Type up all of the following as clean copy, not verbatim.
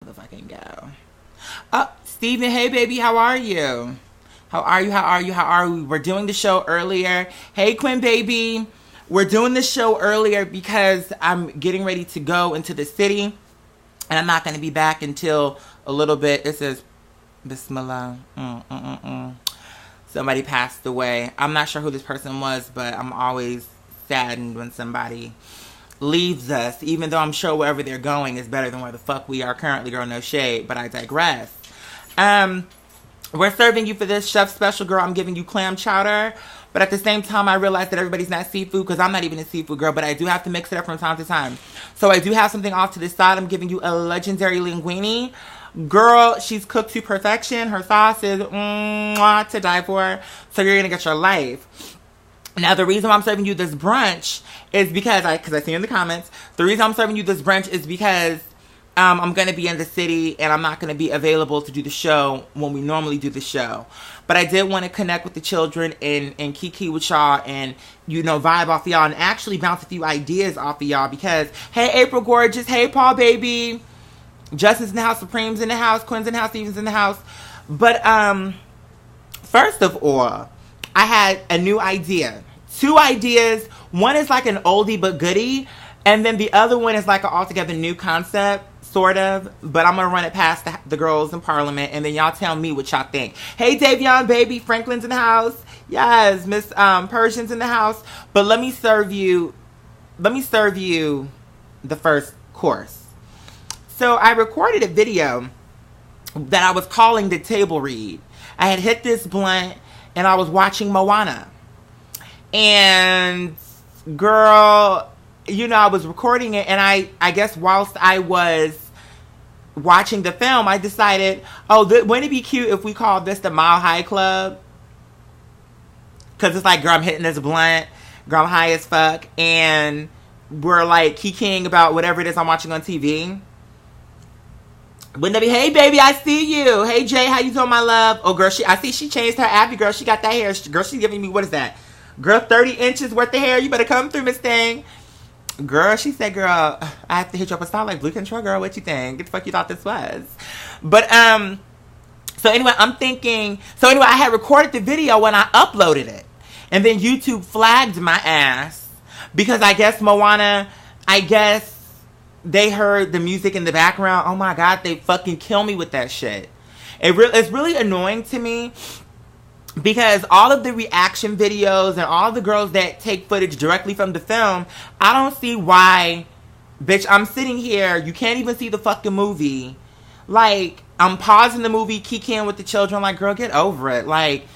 motherfucking go. Oh, Steven, hey baby, how are you? How are you? How are you? How are we? We're doing the show earlier. Hey Quinn baby. We're doing the show earlier because I'm getting ready to go into the city. And I'm not going to be back until a little bit. It says, Bismillah. Somebody passed away. I'm not sure who this person was, but I'm always saddened when somebody leaves us. Even though I'm sure wherever they're going is better than where the fuck we are currently, girl, no shade. But I digress. We're serving you for this chef special, girl. I'm giving you clam chowder. But at the same time, I realize that everybody's not seafood because I'm not even a seafood girl. But I do have to mix it up from time to time. So I do have something off to the side. I'm giving you a legendary linguine. Girl, she's cooked to perfection. Her sauce is to die for. So you're going to get your life. Now, the reason why I'm serving you this brunch is because I see you in the comments. The reason I'm serving you this brunch is because I'm going to be in the city and I'm not going to be available to do the show when we normally do the show. But I did want to connect with the children and kiki with y'all and, vibe off of y'all and actually bounce a few ideas off of y'all because, hey, April Gorgeous. Hey, Paul Baby. Justin's in the house. Supreme's in the house. Quinn's in the house. Steven's in the house. But first of all, I had a new idea. 2 ideas. One is like an oldie but goodie. And then the other one is like an altogether new concept. Sort of, but I'm gonna run it past the girls in Parliament, and then y'all tell me what y'all think. Hey, Davion, baby, Franklin's in the house. Yes, Miss Persian's in the house. But let me serve you the first course. So I recorded a video that I was calling the table read. I had hit this blunt, and I was watching Moana, and girl, I was recording it, and I guess whilst I was watching the film, I decided, wouldn't it be cute if we called this the Mile High Club? Because it's like, girl, I'm hitting this blunt, girl, I'm high as fuck, and we're like kikiing about whatever it is I'm watching on TV. Wouldn't that be, hey, baby, I see you. Hey, Jay, how you doing, my love? Oh, girl, I see she changed her Abby, girl. She got that hair. Girl, she's giving me, what is that? Girl, 30 inches worth of hair. You better come through, Miss Thing. Girl, she said, girl, I have to hit you up a style like Blue Control, girl. What you think? What the fuck you thought this was? But, so anyway, I had recorded the video when I uploaded it. And then YouTube flagged my ass. Because I guess Moana, they heard the music in the background. Oh my God, they fucking kill me with that shit. It's really annoying to me. Because all of the reaction videos and all the girls that take footage directly from the film, I don't see why, bitch, I'm sitting here, you can't even see the fucking movie. Like, I'm pausing the movie, kikiing with the children, like, girl, get over it. Like,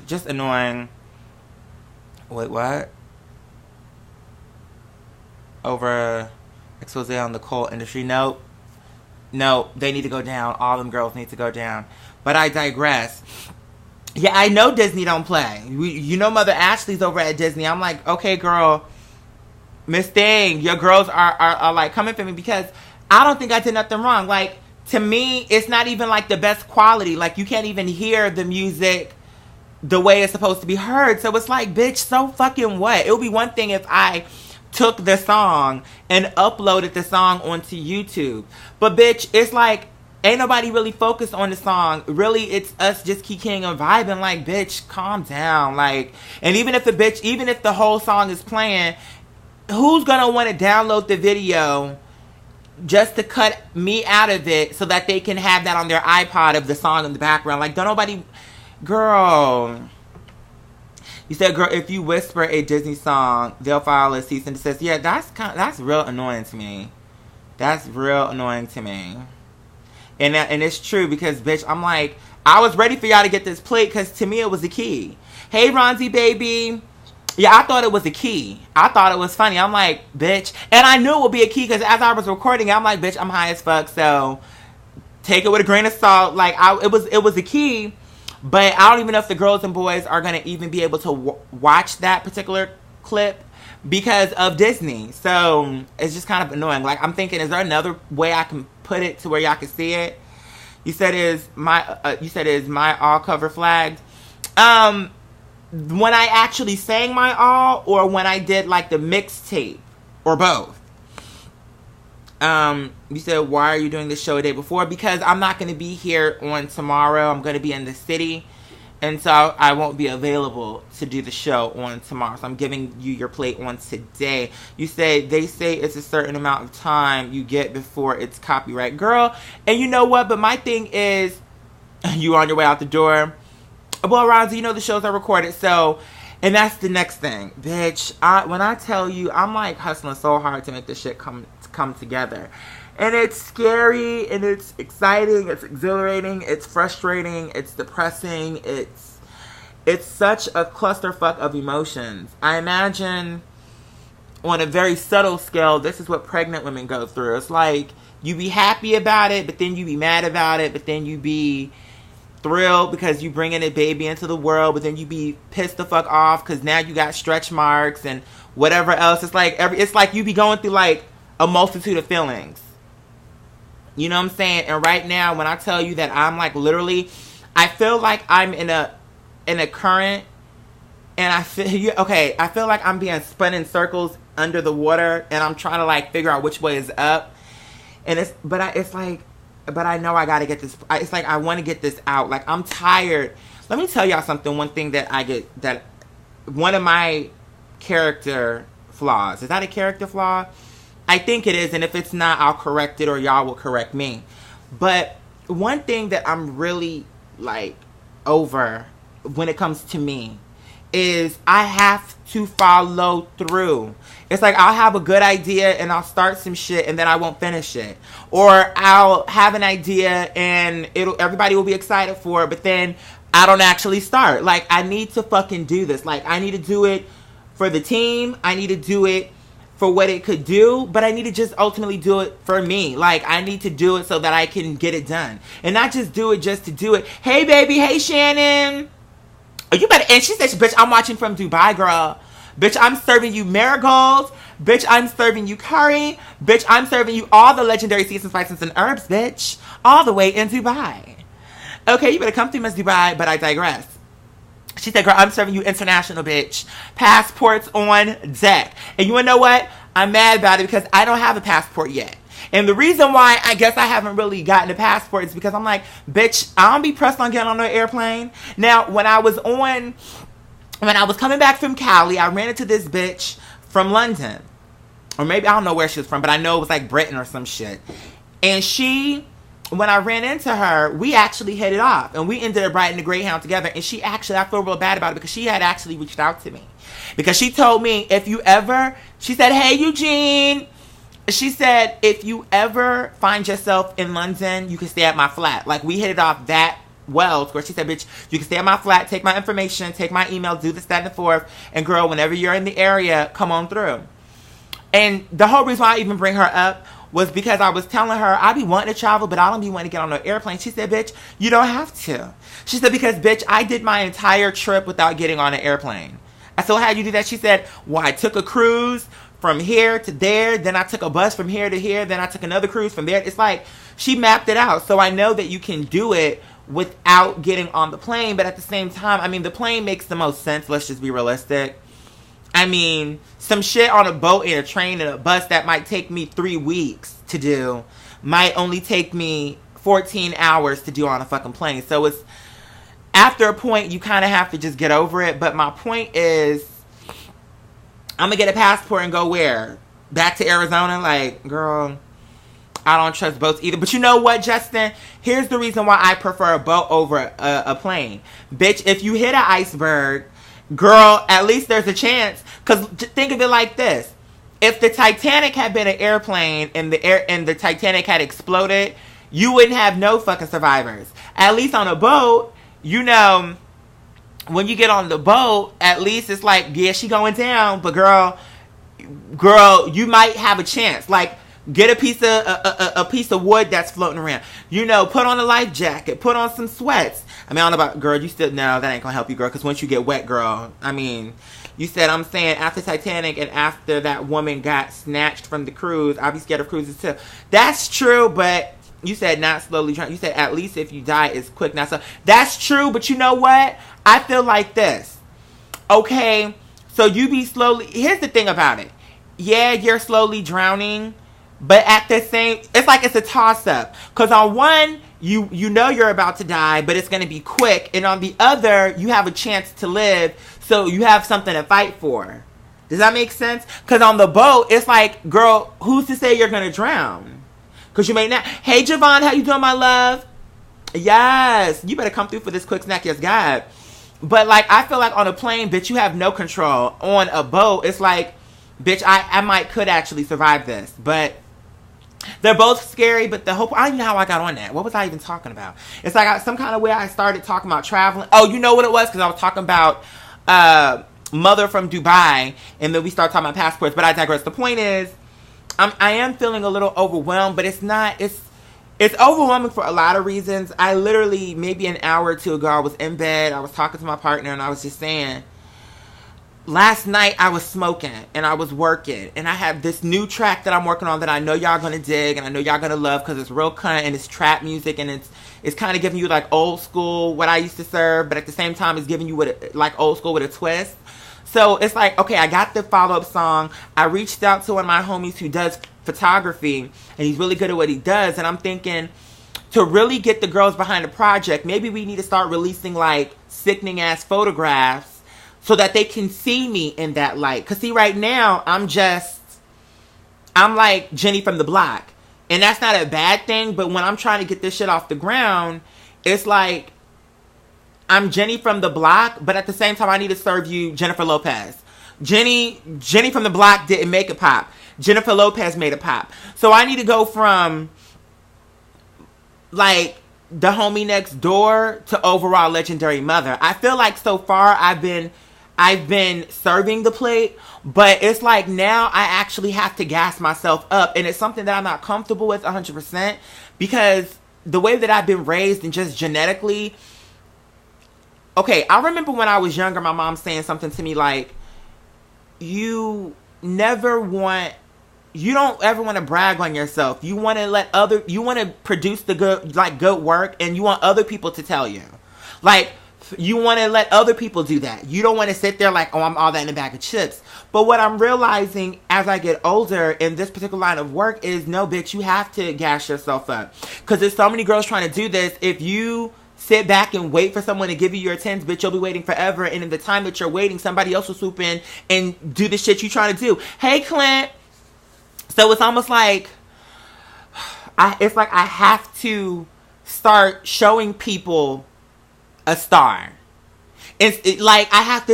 just annoying. Wait, what? Over expose on the coal industry. No, they need to go down. All them girls need to go down. But I digress. Yeah, I know Disney don't play. Mother Ashley's over at Disney. I'm like, okay, girl, Miss Thing, your girls are like coming for me because I don't think I did nothing wrong. Like, to me, it's not even like the best quality. Like, you can't even hear the music the way it's supposed to be heard. So it's like, bitch, so fucking what? It would be one thing if I took the song and uploaded the song onto YouTube. But bitch, it's like, ain't nobody really focused on the song. Really, it's us just kikiing and vibing. Like, bitch, calm down. Like, and even if the whole song is playing, who's gonna want to download the video just to cut me out of it so that they can have that on their iPod of the song in the background? Like, don't nobody, girl. You said, girl, if you whisper a Disney song, they'll file a cease and desist. Yeah, that's real annoying to me. That's real annoying to me. And it's true because, bitch, I'm like, I was ready for y'all to get this plate because to me it was a key. Hey, Ronzi, baby. Yeah, I thought it was a key. I thought it was funny. I'm like, bitch. And I knew it would be a key because as I was recording, I'm like, bitch, I'm high as fuck. So take it with a grain of salt. Like, it was a key. But I don't even know if the girls and boys are going to even be able to watch that particular clip because of Disney. So it's just kind of annoying. Like, I'm thinking, is there another way I can put it to where y'all can see it? You said is my all cover flagged? When I actually sang my all, or when I did like the mixtape, or both? You said, why are you doing this show a day before? Because I'm not going to be here on tomorrow. I'm going to be in the city. And so I won't be available to do the show on tomorrow. So I'm giving you your plate on today. You say, they say it's a certain amount of time you get before it's copyright. Girl, and you know what? But my thing is, you on your way out the door. Well, Ronzi, you know the shows are recorded. So, and that's the next thing. Bitch, when I tell you, I'm like hustling so hard to make this shit come together. And it's scary, and it's exciting, it's exhilarating, it's frustrating, it's depressing, it's such a clusterfuck of emotions. I imagine on a very subtle scale, this is what pregnant women go through. It's like, you be happy about it, but then you be mad about it, but then you be thrilled because you bringing a baby into the world, but then you be pissed the fuck off because now you got stretch marks and whatever else. It's like you be going through like a multitude of feelings. You know what I'm saying? And right now, when I tell you that I'm like literally, I feel like I'm in a current, and I feel like I'm being spun in circles under the water, and I'm trying to like figure out which way is up. And but I know I gotta get this. It's like I want to get this out. Like, I'm tired. Let me tell y'all something. One thing that one of my character flaws. Is that a character flaw? I think it is, and if it's not, I'll correct it, or y'all will correct me. But one thing that I'm really, like, over when it comes to me is I have to follow through. It's like I'll have a good idea, and I'll start some shit, and then I won't finish it. Or I'll have an idea, and everybody will be excited for it, but then I don't actually start. Like, I need to fucking do this. Like, I need to do it for the team. I need to do it for what it could do, but I need to just ultimately do it for me. Like, I need to do it so that I can get it done. And not just do it just to do it. Hey, baby. Hey, Shannon. Oh, you better. And she said, bitch, I'm watching from Dubai, girl. Bitch, I'm serving you marigolds. Bitch, I'm serving you curry. Bitch, I'm serving you all the legendary seasoned spices and herbs, bitch. All the way in Dubai. Okay, you better come through Miss Dubai, but I digress. She said, girl, I'm serving you international, bitch. Passports on deck. And you want to know what? I'm mad about it because I don't have a passport yet. And the reason why I guess I haven't really gotten a passport is because I'm like, bitch, I don't be pressed on getting on an airplane. Now, when I was coming back from Cali, I ran into this bitch from London. Or maybe, I don't know where she was from, but I know it was like Britain or some shit. And when I ran into her, we actually hit it off. And we ended up riding the Greyhound together. And I feel real bad about it because she had actually reached out to me. Because she told me, she said, hey, Eugene. She said, if you ever find yourself in London, you can stay at my flat. Like, we hit it off that well. She said, bitch, you can stay at my flat, take my information, take my email, do this, that, and the fourth. And girl, whenever you're in the area, come on through. And the whole reason why I even bring her up was because I was telling her, I be wanting to travel, but I don't be wanting to get on an airplane. She said, bitch, you don't have to. She said, because, bitch, I did my entire trip without getting on an airplane. I said, well, how'd you do that? She said, well, I took a cruise from here to there. Then I took a bus from here to here. Then I took another cruise from there. It's like she mapped it out. So I know that you can do it without getting on the plane. But at the same time, I mean, the plane makes the most sense. Let's just be realistic. I mean, some shit on a boat and a train and a bus that might take me 3 weeks to do might only take me 14 hours to do on a fucking plane. So it's, after a point, you kind of have to just get over it. But my point is, I'm going to get a passport and go where? Back to Arizona? Like, girl, I don't trust boats either. But you know what, Justin? Here's the reason why I prefer a boat over a plane. Bitch, if you hit an iceberg, girl, at least there's a chance. Because think of it like this. If the Titanic had been an airplane and the Titanic had exploded, you wouldn't have no fucking survivors. At least on a boat, you know, when you get on the boat, at least it's like, yeah, she going down, but girl, you might have a chance. Like, get a piece of wood that's floating around. You know, put on a life jacket, put on some sweats. I mean, I don't know about, girl, you still, no, that ain't gonna help you, girl, because once you get wet, girl, I mean, I'm saying after Titanic and after that woman got snatched from the cruise, I'd be scared of cruises too. That's true, but you said not slowly drown. You said at least if you die, it's quick. Now, so that's true, but you know what? I feel like this. Okay, so you be slowly. Here's the thing about it. Yeah, you're slowly drowning, But at the same, it's like it's a toss up. Because on one, you know you're about to die, but it's going to be quick. And on the other, you have a chance to live, so you have something to fight for. Does that make sense? Because on the boat, it's like, girl, who's to say you're going to drown? Because you may not. Hey, Javon, how you doing, my love? Yes. You better come through for this quick snack. Yes, God. But, like, I feel like on a plane, bitch, you have no control. On a boat, it's like, bitch, I could actually survive this. But they're both scary, but the hope. I don't even know how I got on that. What was I even talking about? It's like some kind of way I started talking about traveling. Oh, you know what it was? Because I was talking about mother from Dubai, and then we started talking about passports. But I digress. The point is, I am feeling a little overwhelmed, but it's not. It's overwhelming for a lot of reasons. I literally, maybe an hour or two ago, I was in bed. I was talking to my partner, and I was just saying, last night I was smoking and I was working, and I have this new track that I'm working on that I know y'all gonna dig and I know y'all gonna love because it's real cunt and it's trap music, and it's kind of giving you like old school what I used to serve, but at the same time it's giving you like old school with a twist. So it's like, okay, I got the follow-up song. I reached out to one of my homies who does photography, and he's really good at what he does, and I'm thinking, to really get the girls behind the project, maybe we need to start releasing like sickening ass photographs so that they can see me in that light. Because see, right now, I'm like Jenny from the block. And that's not a bad thing, but when I'm trying to get this shit off the ground, it's like, I'm Jenny from the block, but at the same time, I need to serve you Jennifer Lopez. Jenny from the block didn't make it pop. Jennifer Lopez made it pop. So I need to go from, like, the homie next door to overall legendary mother. I feel like so far I've been serving the plate, but it's like now I actually have to gas myself up, and it's something that I'm not comfortable with 100% because the way that I've been raised and just genetically. Okay, I remember when I was younger, my mom saying something to me like, you don't ever want to brag on yourself. You want to produce the good work, and you want other people to tell you. Like, you want to let other people do that. You don't want to sit there like, oh, I'm all that in a bag of chips. But what I'm realizing as I get older in this particular line of work is, no, bitch, you have to gas yourself up. Because there's so many girls trying to do this. If you sit back and wait for someone to give you your tens, bitch, you'll be waiting forever. And in the time that you're waiting, somebody else will swoop in and do the shit you're trying to do. Hey, Clint. So it's almost like, I have to start showing people a star. It's like I have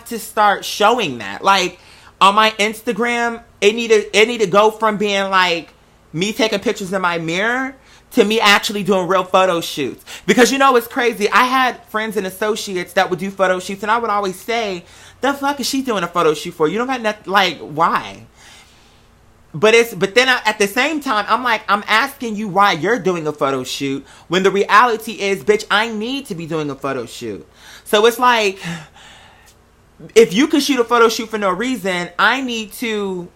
to start showing that. Like on my Instagram, it need to go from being like me taking pictures in my mirror to me actually doing real photo shoots. Because you know it's crazy. I had friends and associates that would do photo shoots, and I would always say, the fuck is she doing a photo shoot for? You don't got nothing, like, why? But then at the same time, I'm like, I'm asking you why you're doing a photo shoot when the reality is, bitch, I need to be doing a photo shoot. So it's like, if you can shoot a photo shoot for no reason, I need to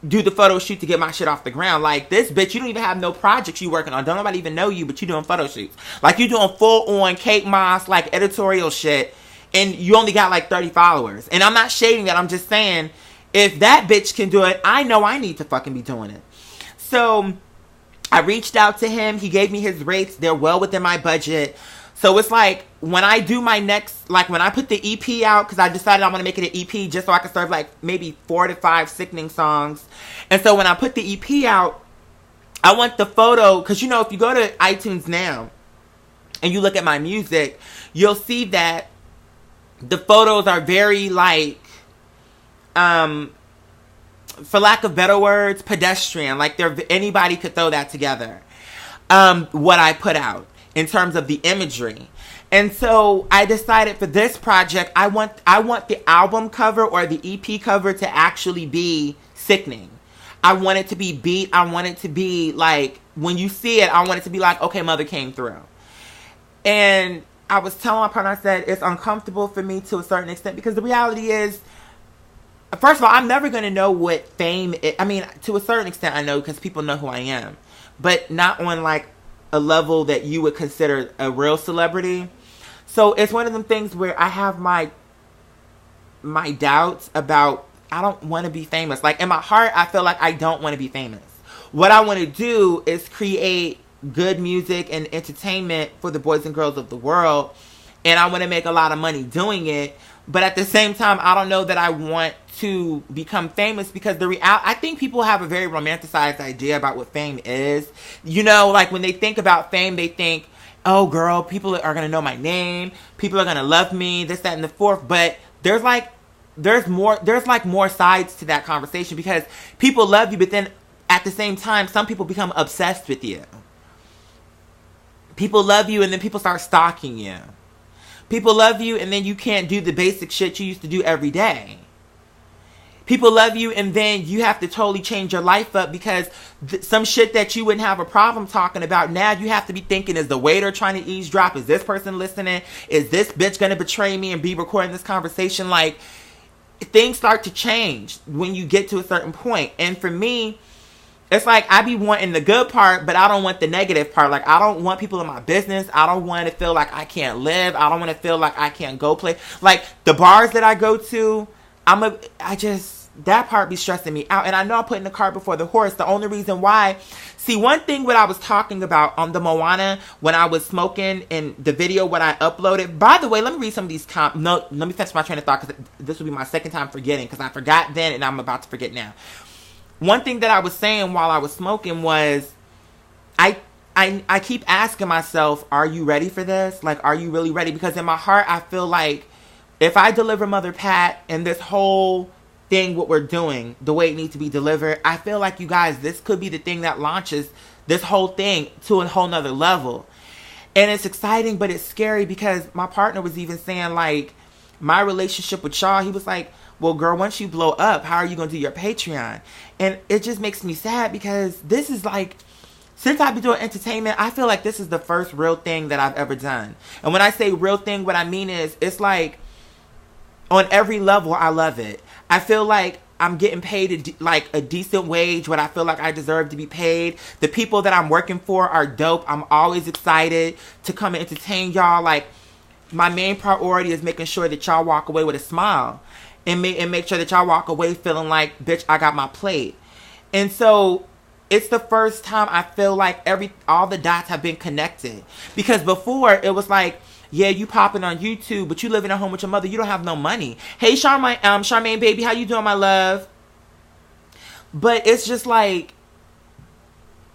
do the photo shoot to get my shit off the ground. Like, this bitch, you don't even have no projects you working on. Don't nobody even know you, but you doing photo shoots. Like, you doing full on Kate Moss, like, editorial shit, and you only got like 30 followers. And I'm not shading that. I'm just saying, if that bitch can do it, I know I need to fucking be doing it. So I reached out to him. He gave me his rates. They're well within my budget. So it's like, when I do my next, like when I put the EP out, because I decided I want to make it an EP just so I can serve like maybe 4 to 5 sickening songs. And so when I put the EP out, I want the photo, because you know, if you go to iTunes now and you look at my music, you'll see that the photos are very like, for lack of better words, pedestrian. Like anybody could throw that together. What I put out in terms of the imagery. And so I decided for this project, I want the album cover or the EP cover to actually be sickening. I want it to be beat. I want it to be like, when you see it, I want it to be like, okay, mother came through. And I was telling my partner, I said, it's uncomfortable for me to a certain extent, because the reality is, first of all, I'm never going to know what fame is. I mean, to a certain extent I know, because people know who I am. But not on like a level that you would consider a real celebrity. So it's one of them things where I have my doubts about, I don't want to be famous. Like in my heart, I feel like I don't want to be famous. what I want to do is create good music and entertainment for the boys and girls of the world. And I want to make a lot of money doing it. But at the same time, I don't know that I want to become famous, because I think people have a very romanticized idea about what fame is. You know, like when they think about fame, they think, oh girl, people are going to know my name. People are going to love me, this, that, and the fourth. But there's more sides to that conversation, because people love you, but then at the same time, some people become obsessed with you. People love you and then people start stalking you. People love you and then you can't do the basic shit you used to do every day. People love you and then you have to totally change your life up, because some shit that you wouldn't have a problem talking about, now you have to be thinking, is the waiter trying to eavesdrop? Is this person listening? Is this bitch going to betray me and be recording this conversation? Like, things start to change when you get to a certain point. And for me, it's like I be wanting the good part, but I don't want the negative part. Like, I don't want people in my business. I don't want to feel like I can't live. I don't want to feel like I can't go play. Like, the bars that I go to, that part be stressing me out. And I know I'm putting the cart before the horse. The only reason why, see, one thing what I was talking about on the Moana, when I was smoking in the video, when I uploaded, by the way, let me read some of these let me finish my train of thought, because this will be my second time forgetting, because I forgot then and I'm about to forget now. One thing that I was saying while I was smoking was, I keep asking myself, are you ready for this? Like, are you really ready? Because in my heart, I feel like if I deliver Mother Pat and this whole thing, what we're doing, the way it needs to be delivered, I feel like, you guys, this could be the thing that launches this whole thing to a whole nother level. And it's exciting, but it's scary, because my partner was even saying, like, my relationship with Shaw, he was like, well, girl, once you blow up, how are you going to do your Patreon? And it just makes me sad, because this is like, since I've been doing entertainment, I feel like this is the first real thing that I've ever done. And when I say real thing, what I mean is, it's like, on every level, I love it. I feel like I'm getting paid like a decent wage, what I feel like I deserve to be paid. The people that I'm working for are dope. I'm always excited to come and entertain y'all. Like, my main priority is making sure that y'all walk away with a smile. And make sure that y'all walk away feeling like, bitch, I got my plate. And so, it's the first time I feel like all the dots have been connected. Because before, it was like, yeah, you popping on YouTube, but you living at home with your mother, you don't have no money. Hey, Charmaine, baby, how you doing, my love? But it's just like,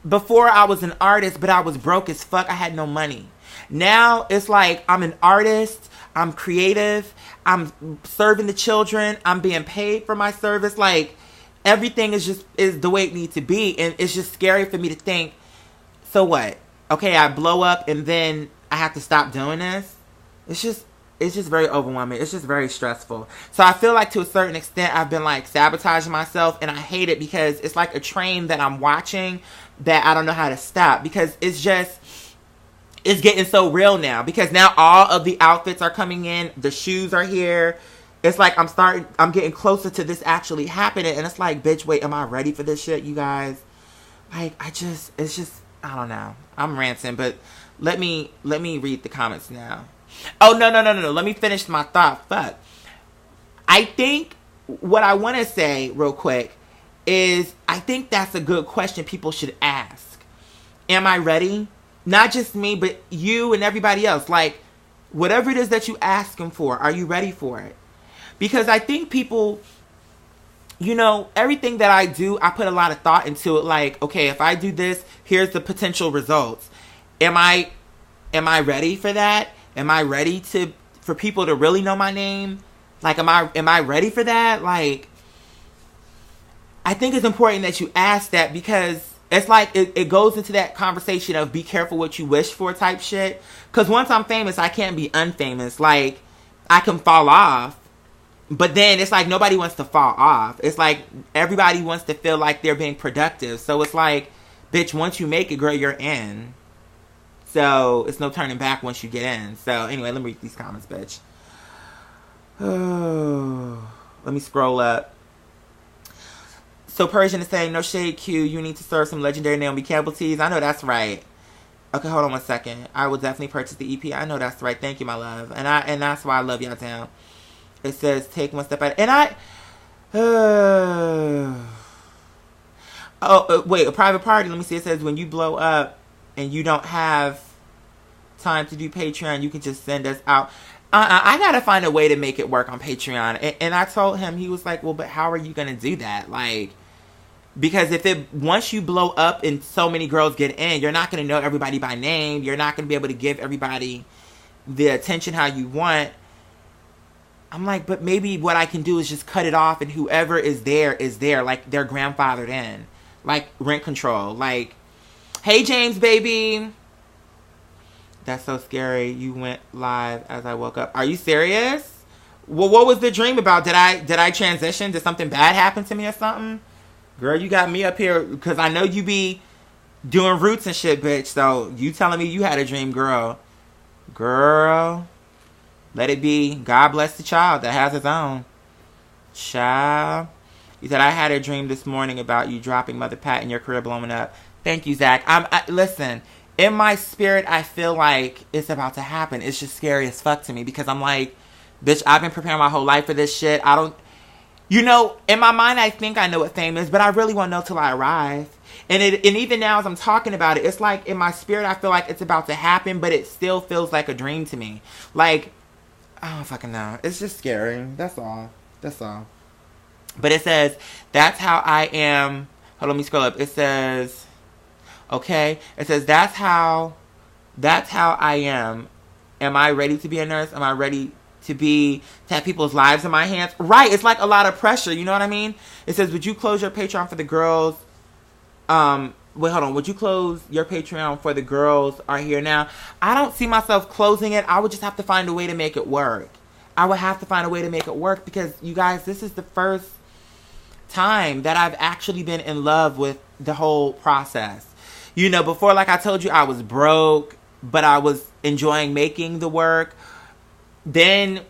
before I was an artist, but I was broke as fuck. I had no money. Now, it's like, I'm an artist, I'm creative, I'm serving the children, I'm being paid for my service. Like, everything is the way it needs to be. And it's just scary for me to think, so what? Okay, I blow up and then I have to stop doing this. It's just very overwhelming. It's just very stressful. So I feel like, to a certain extent, I've been like sabotaging myself, and I hate it, because it's like a train that I'm watching that I don't know how to stop, because it's getting so real now, because now all of the outfits are coming in, the shoes are here. It's like I'm getting closer to this actually happening, and it's like, bitch, wait, am I ready for this shit, you guys? Like, I don't know. I'm ranting, but let me read the comments now. Oh, no. Let me finish my thought. Fuck. I think what I want to say real quick is, I think that's a good question people should ask. Am I ready? Not just me, but you and everybody else. Like, whatever it is that you asking for, are you ready for it? Because I think people, you know, everything that I do, I put a lot of thought into it. Like, okay, if I do this, here's the potential results. Am I ready for that? Am I ready for people to really know my name? Like, am I ready for that? Like, I think it's important that you ask that, because it's like, it goes into that conversation of be careful what you wish for type shit. Because once I'm famous, I can't be unfamous. Like, I can fall off. But then it's like, nobody wants to fall off. It's like, everybody wants to feel like they're being productive. So it's like, bitch, once you make it, girl, you're in. So, it's no turning back once you get in. So, anyway, let me read these comments, bitch. Oh, let me scroll up. So, Persian is saying, no shade, Q. You need to serve some legendary Naomi Campbell teas. I know that's right. Okay, hold on 1 second. I will definitely purchase the EP. I know that's right. Thank you, my love. And that's why I love y'all down. It says, take one step at a time. And Oh, wait, a private party. Let me see. It says when you blow up and you don't have time to do Patreon, you can just send us out. I gotta find a way to make it work on Patreon. And I told him, he was like, well, but how are you gonna do that? Like, because once you blow up and so many girls get in, you're not gonna know everybody by name. You're not gonna be able to give everybody the attention how you want. I'm like, but maybe what I can do is just cut it off, and whoever is there, like they're grandfathered in, like rent control. Like, hey James, baby, that's so scary. You went live as I woke up. Are you serious? Well, what was the dream about? Did I transition? Did something bad happen to me or something? Girl, you got me up here because I know you be doing roots and shit, bitch. So you telling me you had a dream, girl? Let it be. God bless the child that has his own. Child. You said, I had a dream this morning about you dropping Mother Pat and your career blowing up. Thank you, Zach. Listen, in my spirit, I feel like it's about to happen. It's just scary as fuck to me because I'm like, bitch, I've been preparing my whole life for this shit. In my mind, I think I know what fame is, but I really won't know till I arrive. And even now as I'm talking about it, it's like in my spirit, I feel like it's about to happen, but it still feels like a dream to me. Like, I don't fucking know. It's just scary. That's all. But it says, that's how I am. Hold on, let me scroll up. It says, okay. It says, that's how I am. Am I ready to be a nurse? Am I ready to have people's lives in my hands? Right. It's like a lot of pressure. You know what I mean? It says, would you close your Patreon for the girls? Wait, hold on. Would you close your Patreon for the girls are here now? I don't see myself closing it. I would just have to find a way to make it work. Because, you guys, this is the first time that I've actually been in love with the whole process. Before, like I told you, I was broke, but I was enjoying making the work. Then,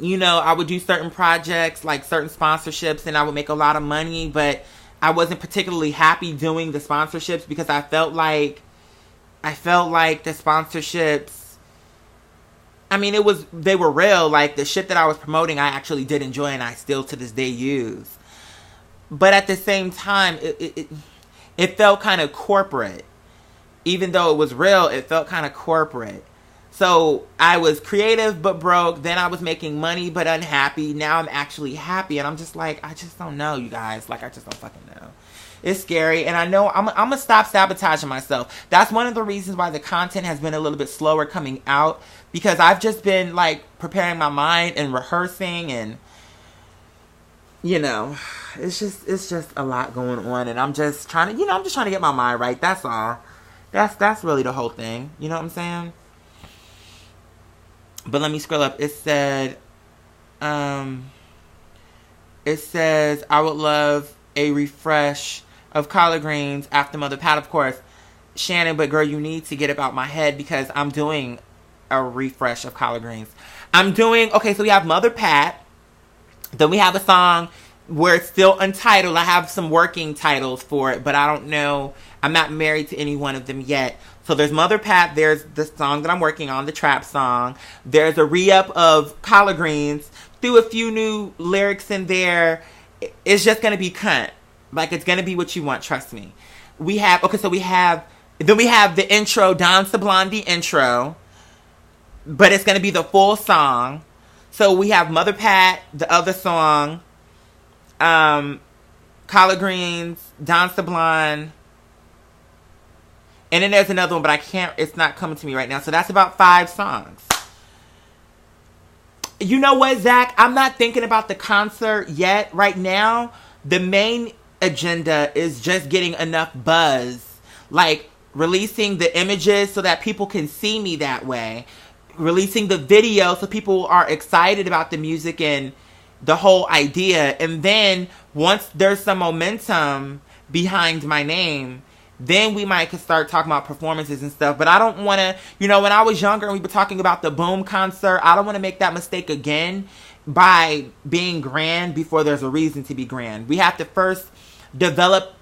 I would do certain projects, like certain sponsorships, and I would make a lot of money, but I wasn't particularly happy doing the sponsorships because I felt like the sponsorships, I mean, they were real. Like, the shit that I was promoting, I actually did enjoy and I still to this day use. But at the same time, it felt kind of corporate. Even though it was real, it felt kind of corporate. So I was creative but broke. Then I was making money but unhappy. Now I'm actually happy. And I'm just like, I just don't know, you guys. Like, I just don't fucking know. It's scary. And I know I'm going to stop sabotaging myself. That's one of the reasons why the content has been a little bit slower coming out. Because I've just been, like, preparing my mind and rehearsing. And, it's just a lot going on. And I'm just trying to get my mind right. That's all. That's really the whole thing. You know what I'm saying? But let me scroll up. It says, I would love a refresh of collard greens after Mother Pat, of course. Shannon, but girl, you need to get up out my head because I'm doing a refresh of collard greens. Okay, so we have Mother Pat. Then we have a song where it's still untitled. I have some working titles for it, but I don't know. I'm not married to any one of them yet. So there's Mother Pat. There's the song that I'm working on, the trap song. There's a re-up of collard greens. Threw a few new lyrics in there. It's just going to be cunt. Like, it's going to be what you want, trust me. Then we have the intro, Dance the Blondie intro. But it's going to be the full song. So we have Mother Pat, the other song, collard greens, Dance the Blonde. And then there's another one, but it's not coming to me right now. So that's about 5 songs. You know what, Zach? I'm not thinking about the concert yet. Right now, the main agenda is just getting enough buzz. Like, releasing the images so that people can see me that way. Releasing the video so people are excited about the music and the whole idea. And then, once there's some momentum behind my name, then we might start talking about performances and stuff. But I don't want to, when I was younger and we were talking about the Boom concert, I don't want to make that mistake again by being grand before there's a reason to be grand. We have to first develop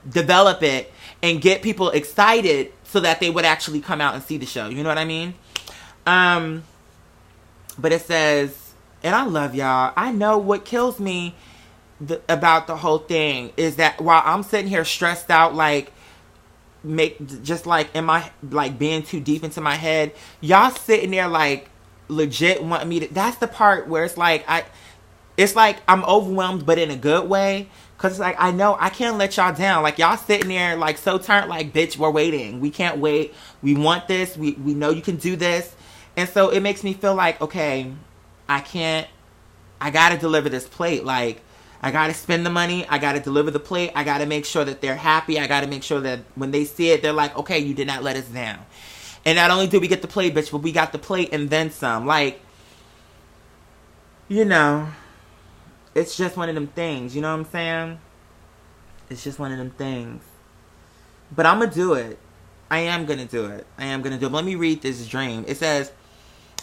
it and get people excited so that they would actually come out and see the show. You know what I mean? But it says, and I love y'all. I know what kills me about the whole thing is that while I'm sitting here stressed out, like just like in my like being too deep into my head, y'all sitting there like legit want me to. That's the part where it's like I'm overwhelmed, but in a good way. Cause it's like I know I can't let y'all down. Like y'all sitting there like so turned, like bitch, we're waiting. We can't wait. We want this. We know you can do this. And so it makes me feel like, okay, I gotta deliver this plate. Like I gotta spend the money. I gotta deliver the plate. I gotta make sure that they're happy. I gotta make sure that when they see it, they're like, okay, you did not let us down. And not only did we get the plate, bitch, but we got the plate and then some. Like, you know. It's just one of them things, you know what I'm saying? It's just one of them things. But I'm going to do it. I am going to do it. But let me read this dream. It says,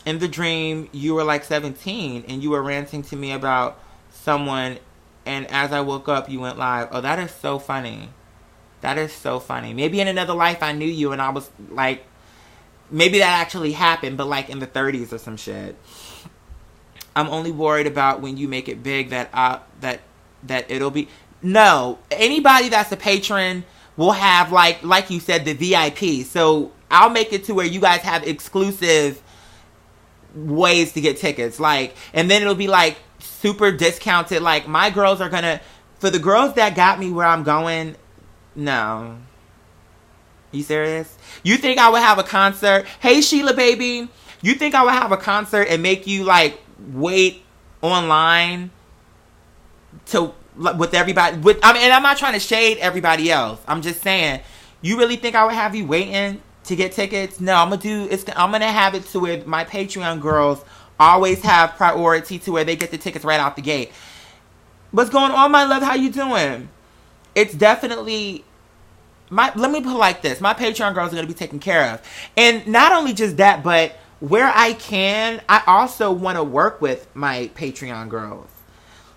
in the dream, you were like 17 and you were ranting to me about someone. And as I woke up, you went live. Oh, that is so funny. That is so funny. Maybe in another life I knew you and I was like, maybe that actually happened, but like in the 30s or some shit. I'm only worried about when you make it big that it'll be. No, anybody that's a patron will have like you said, the VIP. So I'll make it to where you guys have exclusive ways to get tickets. Like, and then it'll be like super discounted. Like my girls are gonna, for the girls that got me where I'm going. No, you serious? You think I would have a concert? Hey Sheila, baby, you think I would have a concert and make you like wait online to with everybody and I'm not trying to shade everybody else. I'm just saying, you really think I would have you waiting to get tickets? No, I'm gonna have it to where my Patreon girls always have priority to where they get the tickets right out the gate. What's going on, my love? How you doing? It's definitely let me put it like this. My Patreon girls are gonna be taken care of. And not only just that, but where I can, I also want to work with my Patreon girls.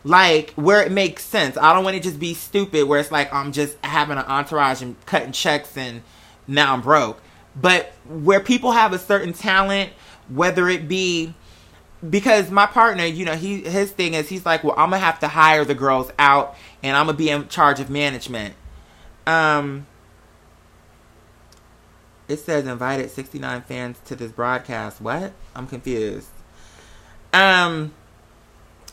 Like, where it makes sense. I don't want to just be stupid where it's like I'm just having an entourage and cutting checks and now I'm broke. But where people have a certain talent, whether it be... Because my partner, you know, his thing is, he's like, well, I'm going to have to hire the girls out and I'm going to be in charge of management. It says invited 69 fans to this broadcast. What? I'm confused. It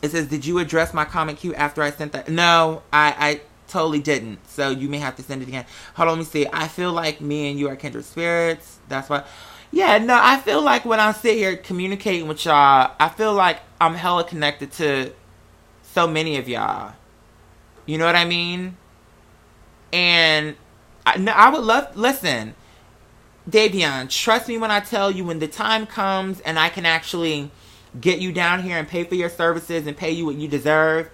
says, did you address my comment queue after I sent that? No, I totally didn't. So you may have to send it again. Hold on, let me see. I feel like me and you are kindred spirits. That's why. Yeah, no, I feel like when I sit here communicating with y'all, I feel like I'm hella connected to so many of y'all. You know what I mean? And I would love... Listen... Davion, trust me when I tell you, when the time comes and I can actually get you down here and pay for your services and pay you what you deserve,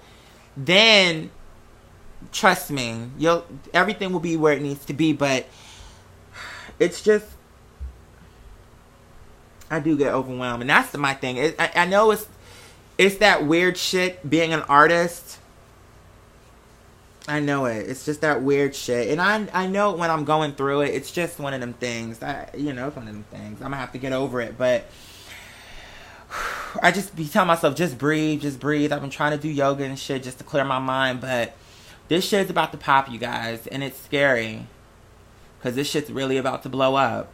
then trust me, everything will be where it needs to be. But it's just, I do get overwhelmed, and that's my thing. I know it's that weird shit being an artist. I know it. It's just that weird shit. And I know when I'm going through it, it's just one of them things. It's one of them things. I'm going to have to get over it. But I just be telling myself, just breathe, just breathe. I've been trying to do yoga and shit just to clear my mind. But this shit's about to pop, you guys. And it's scary. Because this shit's really about to blow up.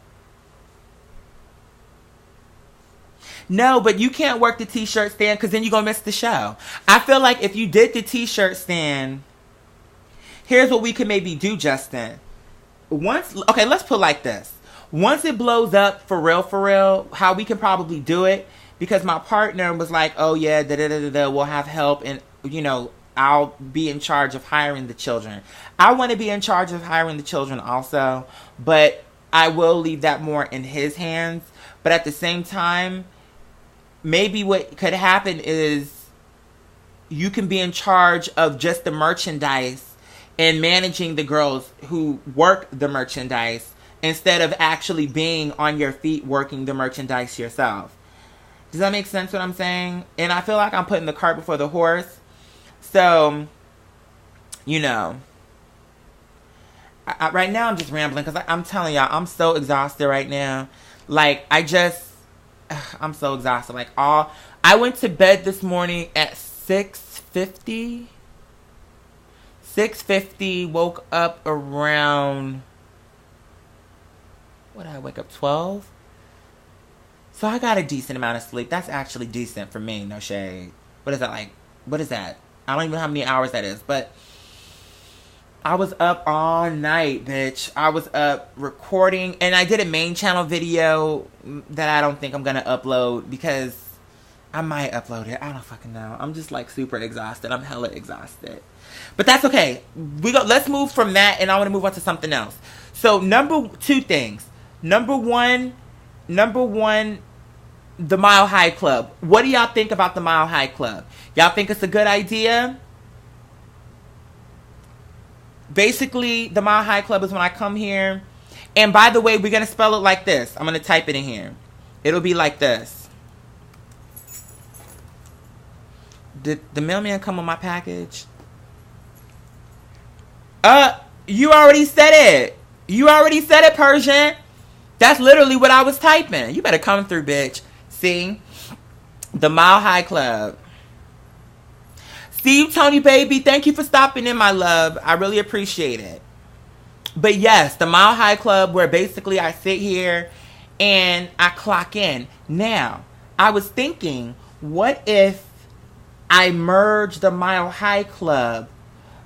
No, but you can't work the t-shirt stand because then you're going to miss the show. I feel like if you did the t-shirt stand... Here's what we could maybe do, Justin. Okay, let's put it like this. Once it blows up for real, how we can probably do it, because my partner was like, oh yeah, we'll have help, and, you know, I'll be in charge of hiring the children. I want to be in charge of hiring the children also, but I will leave that more in his hands. But at the same time, maybe what could happen is you can be in charge of just the merchandise and managing the girls who work the merchandise instead of actually being on your feet working the merchandise yourself. Does that make sense what I'm saying? And I feel like I'm putting the cart before the horse. So, you know, right now I'm just rambling because I'm telling y'all, I'm so exhausted right now. Like, I'm so exhausted. Like, I went to bed this morning at 6:50. 6:50, woke up around, what did I wake up, 12? So I got a decent amount of sleep. That's actually decent for me, no shade. What is that like? What is that? I don't even know how many hours that is, but I was up all night, bitch. I was up recording, and I did a main channel video that I don't think I'm gonna upload because I might upload it. I don't fucking know. I'm just like super exhausted. I'm hella exhausted. But that's okay. Let's move from that, and I want to move on to something else. So two things. Number one, the Mile High Club. What do y'all think about the Mile High Club? Y'all think it's a good idea? Basically, the Mile High Club is when I come here. And by the way, we're going to spell it like this. I'm going to type it in here. It'll be like this. Did the mailman come with my package? You already said it. You already said it, Persian. That's literally what I was typing. You better come through, bitch. See? The Mile High Club. See you, Tony, baby. Thank you for stopping in, my love. I really appreciate it. But yes, the Mile High Club, where basically I sit here and I clock in. Now, I was thinking, what if I merge the Mile High Club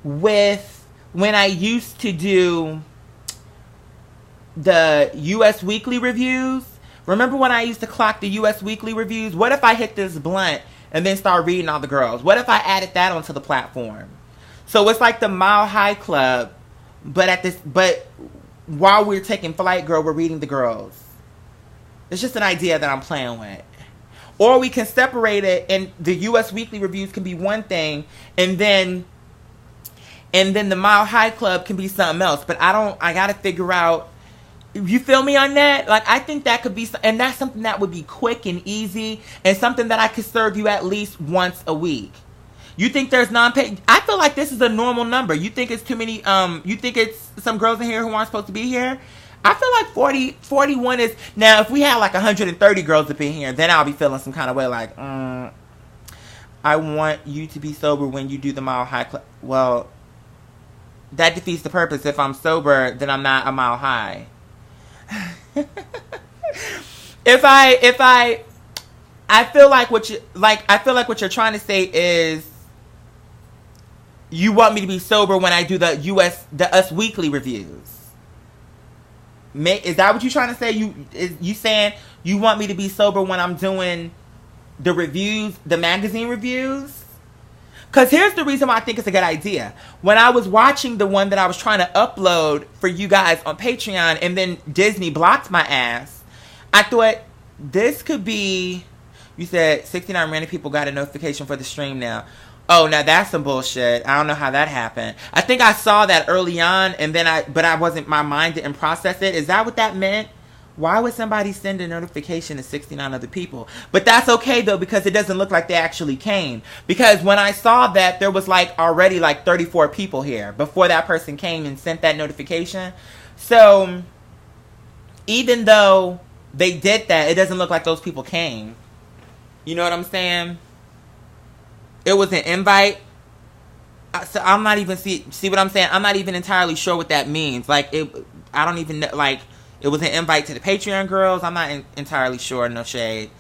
with when I used to do the US Weekly reviews? Remember when I used to clock the US Weekly reviews? What if I hit this blunt and then start reading all the girls? What if I added that onto the platform? So it's like the Mile High Club, but while we're taking flight, girl, we're reading the girls. It's just an idea that I'm playing with. Or we can separate it, and the US Weekly reviews can be one thing, and then the Mile High Club can be something else. But I gotta figure out. You feel me on that? Like, I think that could be, and that's something that would be quick and easy, and something that I could serve you at least once a week. You think there's non-paid? I feel like this is a normal number. You think it's too many, you think it's some girls in here who aren't supposed to be here? I feel like 41 is, now if we had like 130 girls up in here, then I'll be feeling some kind of way like, I want you to be sober when you do the Mile High Club. Well, that defeats the purpose. If I'm sober, then I'm not a mile high. I feel like what you're trying to say is you want me to be sober when I do the Us Weekly reviews. Is that what you're trying to say? You saying you want me to be sober when I'm doing the reviews, the magazine reviews? Because here's the reason why I think it's a good idea. When I was watching the one that I was trying to upload for you guys on Patreon, and then Disney blocked my ass, I thought this could be, you said 69 random people got a notification for the stream now. Oh, now that's some bullshit. I don't know how that happened. I think I saw that early on, and then my mind didn't process it. Is that what that meant? Why would somebody send a notification to 69 other people? But that's okay, though, because it doesn't look like they actually came. Because when I saw that, there was already 34 people here before that person came and sent that notification. So even though they did that, it doesn't look like those people came. You know what I'm saying? It was an invite. So I'm not even, see what I'm saying? I'm not even entirely sure what that means. I don't even know, it was an invite to the Patreon girls. I'm not entirely sure. No shade.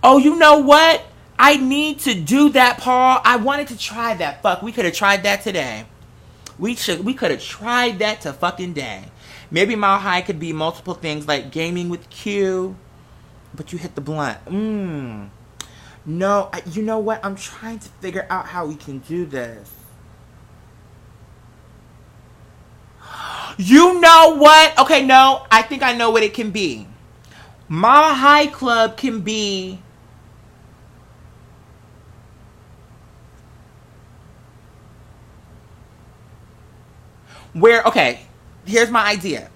Oh, you know what? I need to do that, Paul. I wanted to try that. Fuck, we could have tried that today. We could have tried that to fucking day. Maybe Mile High could be multiple things like gaming with Q. But you hit the blunt. No, you know what? I'm trying to figure out how we can do this. You know what? Okay, no. I think I know what it can be. Mile High Club can be where, okay, here's my idea.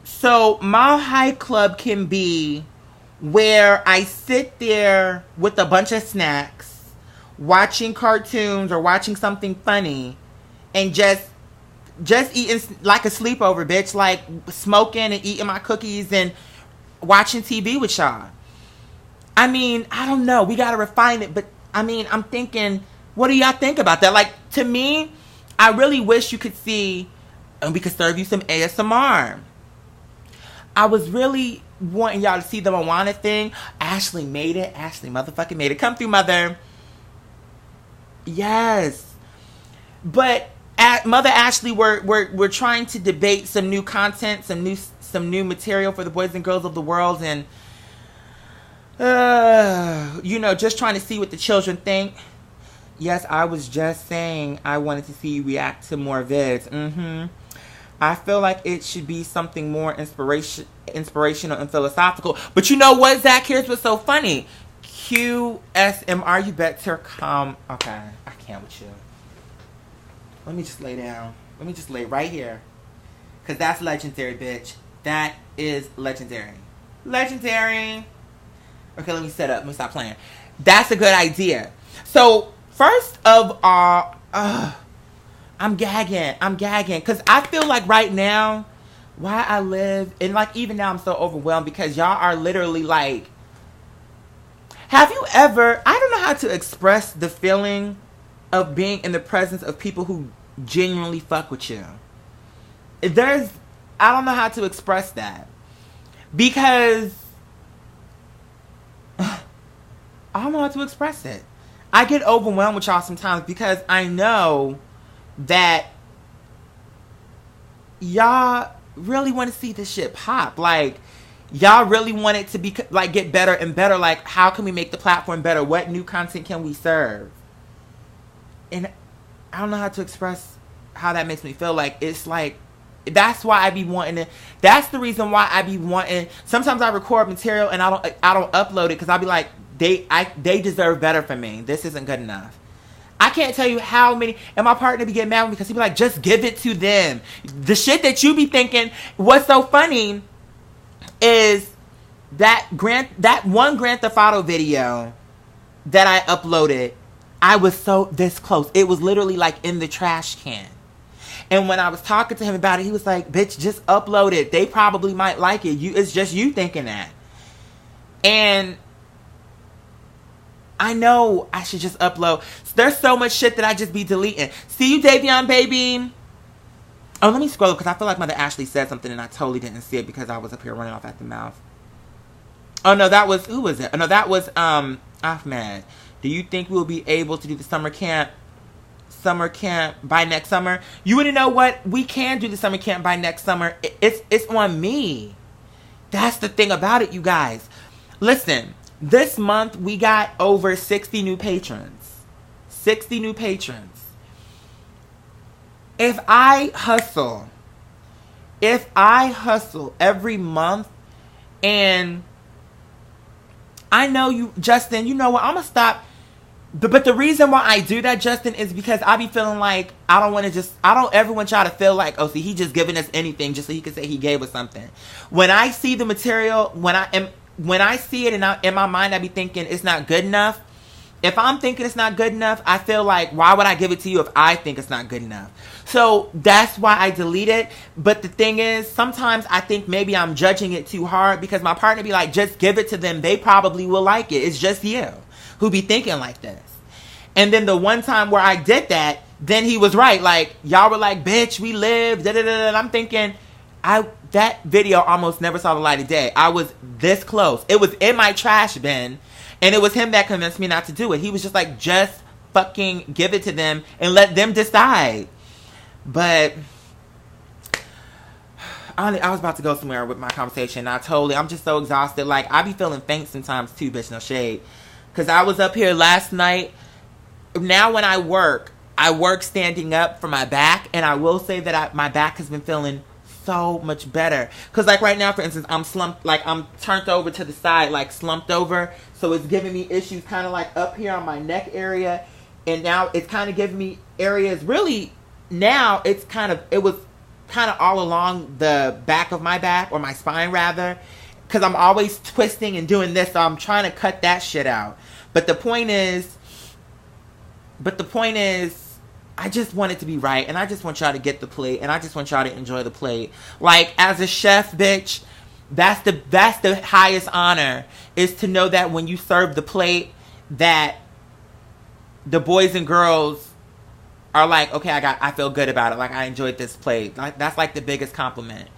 So Mile High Club can be where I sit there with a bunch of snacks, watching cartoons or watching something funny, and just eating like a sleepover, bitch. Like smoking and eating my cookies and watching TV with y'all. I mean, I don't know. We got to refine it. But, I mean, I'm thinking, what do y'all think about that? To me, I really wish you could see, and we could serve you some ASMR. I was really wanting y'all to see the Moana thing. Ashley made it. Ashley motherfucking made it. Come through, mother. Yes. But at Mother Ashley, we're trying to debate some new content, some new material for the boys and girls of the world, and just trying to see what the children think. Yes, I was just saying I wanted to see you react to more vids. I feel like it should be something more inspirational and philosophical. But you know what, Zach? Here's what's so funny. QSMR, you better come. Okay, I can't with you. Let me just lay down. Let me just lay right here. Because that's legendary, bitch. That is legendary. Legendary. Okay, let me set up. Let me stop playing. That's a good idea. So, first of all, I'm gagging. Because I feel like right now, why I live, and like even now I'm so overwhelmed because y'all are literally like, have you ever, I don't know how to express the feeling of being in the presence of people who genuinely fuck with you. I don't know how to express that. Because I don't know how to express it. I get overwhelmed with y'all sometimes because I know that y'all really want to see this shit pop. Like, y'all really want it to be, like, get better and better. Like, how can we make the platform better? What new content can we serve? And I don't know how to express how that makes me feel. Like, it's like, that's why I be wanting it. That's the reason why I be wanting. Sometimes I record material and I don't upload it because I'll be like, they deserve better from me. This isn't good enough. I can't tell you how many, and my partner be getting mad with me because he be like, just give it to them. The shit that you be thinking. What's so funny is that one Grand Theft Auto video that I uploaded. I was so this close. It was literally like in the trash can. And when I was talking to him about it, he was like, bitch, just upload it. They probably might like it. It's just you thinking that. And I know I should just upload. There's so much shit that I just be deleting. See you, Davion, baby. Oh, let me scroll because I feel like Mother Ashley said something and I totally didn't see it because I was up here running off at the mouth. Oh, no, that was, who was it? Oh, no, that was Ahmed. Do you think we'll be able to do the summer camp by next summer? You want to know what? We can do the summer camp by next summer. It's on me. That's the thing about it, you guys. Listen, this month we got over 60 new patrons. 60 new patrons. If I hustle every month, and I know you, Justin, you know what? I'm going to stop. But the reason why I do that, Justin, is because I be feeling like I don't ever want y'all to feel like, oh, see, he just giving us anything just so he can say he gave us something. When I see the material, when I see it in my mind, I be thinking it's not good enough. If I'm thinking it's not good enough, I feel like, why would I give it to you if I think it's not good enough? So that's why I delete it. But the thing is, sometimes I think maybe I'm judging it too hard because my partner be like, just give it to them. They probably will like it. It's just you who be thinking like this. And then the one time where I did that, then he was right. Like, y'all were like, bitch, we live, da da da. And I'm thinking, that video almost never saw the light of day. I was this close. It was in my trash bin. And it was him that convinced me not to do it. He was just like, just fucking give it to them and let them decide. But I was about to go somewhere with my conversation. I'm just so exhausted. Like, I be feeling faint sometimes too, bitch, no shade. Because I was up here last night. Now when I work standing up for my back. And I will say that my back has been feeling so much better. Because like right now, for instance, I'm slumped. Like I'm turned over to the side, like slumped over. So it's giving me issues kind of like up here on my neck area. And now it's kind of giving me areas. Really, now it was kind of all along the back of my back, or my spine rather. Because I'm always twisting and doing this. So I'm trying to cut that shit out. But the point is, I just want it to be right. And I just want y'all to get the plate. And I just want y'all to enjoy the plate. Like, as a chef, bitch, that's the highest honor, is to know that when you serve the plate, that the boys and girls are like, okay, I feel good about it. Like, I enjoyed this play. Like, that's like the biggest compliment.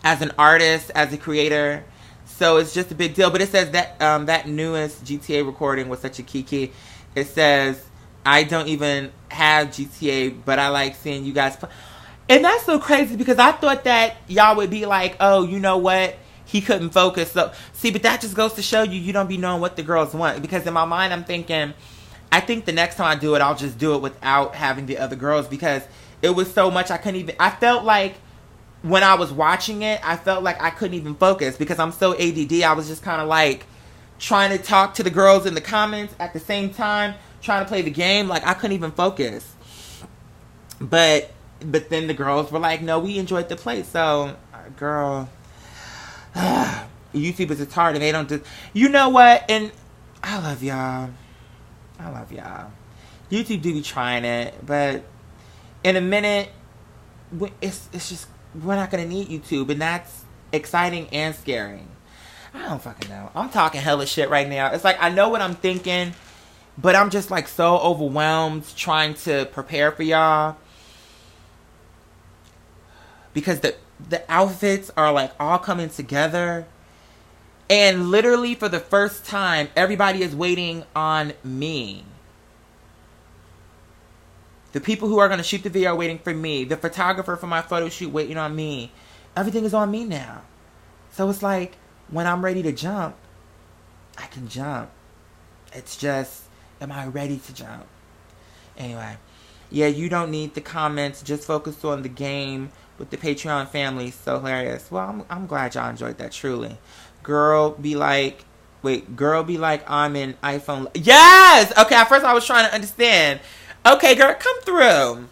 As an artist, as a creator. So it's just a big deal. But it says that that newest GTA recording was such a key. It says, I don't even have GTA, but I like seeing you guys play. And that's so crazy because I thought that y'all would be like, oh, you know what? He couldn't focus. So, see, but that just goes to show you don't be knowing what the girls want. Because in my mind, I'm thinking, I think the next time I do it, I'll just do it without having the other girls. Because it was so much I couldn't even... I felt like when I was watching it, I felt like I couldn't even focus. Because I'm so ADD, I was just kind of like trying to talk to the girls in the comments at the same time. Trying to play the game. Like, I couldn't even focus. But then the girls were like, no, we enjoyed the play. So, girl, YouTubers, it's hard and they don't do... You know what? And I love y'all. YouTube do be trying it. But in a minute, it's just... We're not going to need YouTube. And that's exciting and scary. I don't fucking know. I'm talking hella shit right now. It's like, I know what I'm thinking. But I'm just like so overwhelmed trying to prepare for y'all. Because the outfits are like all coming together. And literally for the first time, everybody is waiting on me. The people who are going to shoot the video are waiting for me. The photographer for my photo shoot waiting on me. Everything is on me now. So it's like, when I'm ready to jump, I can jump. It's just, am I ready to jump? Anyway. Yeah, you don't need the comments. Just focus on the game with the Patreon family. So hilarious. Well, I'm glad y'all enjoyed that, truly. Girl be like, I'm in iPhone. Yes! Okay, at first I was trying to understand. Okay, girl, come through.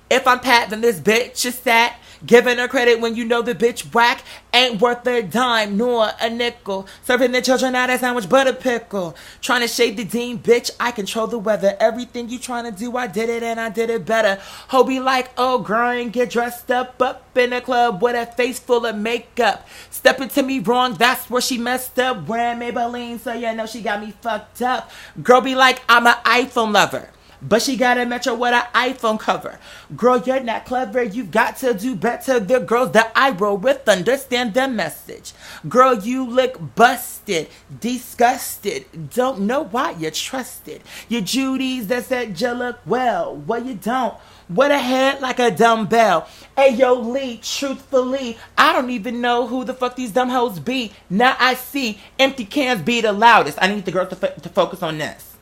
If I'm Pat, then this bitch is that. Giving her credit when you know the bitch whack ain't worth a dime nor a nickel. Serving the children out a sandwich but a pickle. Trying to shade the dean, bitch, I control the weather. Everything you trying to do, I did it and I did it better. Ho be like, oh girl, and get dressed up in a club with a face full of makeup. Stepping to me wrong, that's where she messed up. Wearing Maybelline, so you know she got me fucked up. Girl be like, I'm an iPhone lover. But she got a Metro with an iPhone cover. Girl, you're not clever. You've got to do better. The girls that I roll with understand the message. Girl, you look busted, disgusted. Don't know why you're trusted. You Judy's that said you look well. Well, you don't. With a head like a dumbbell. Hey, yo, Lee, truthfully, I don't even know who the fuck these dumb hoes be. Now I see empty cans be the loudest. I need the girls to focus on this.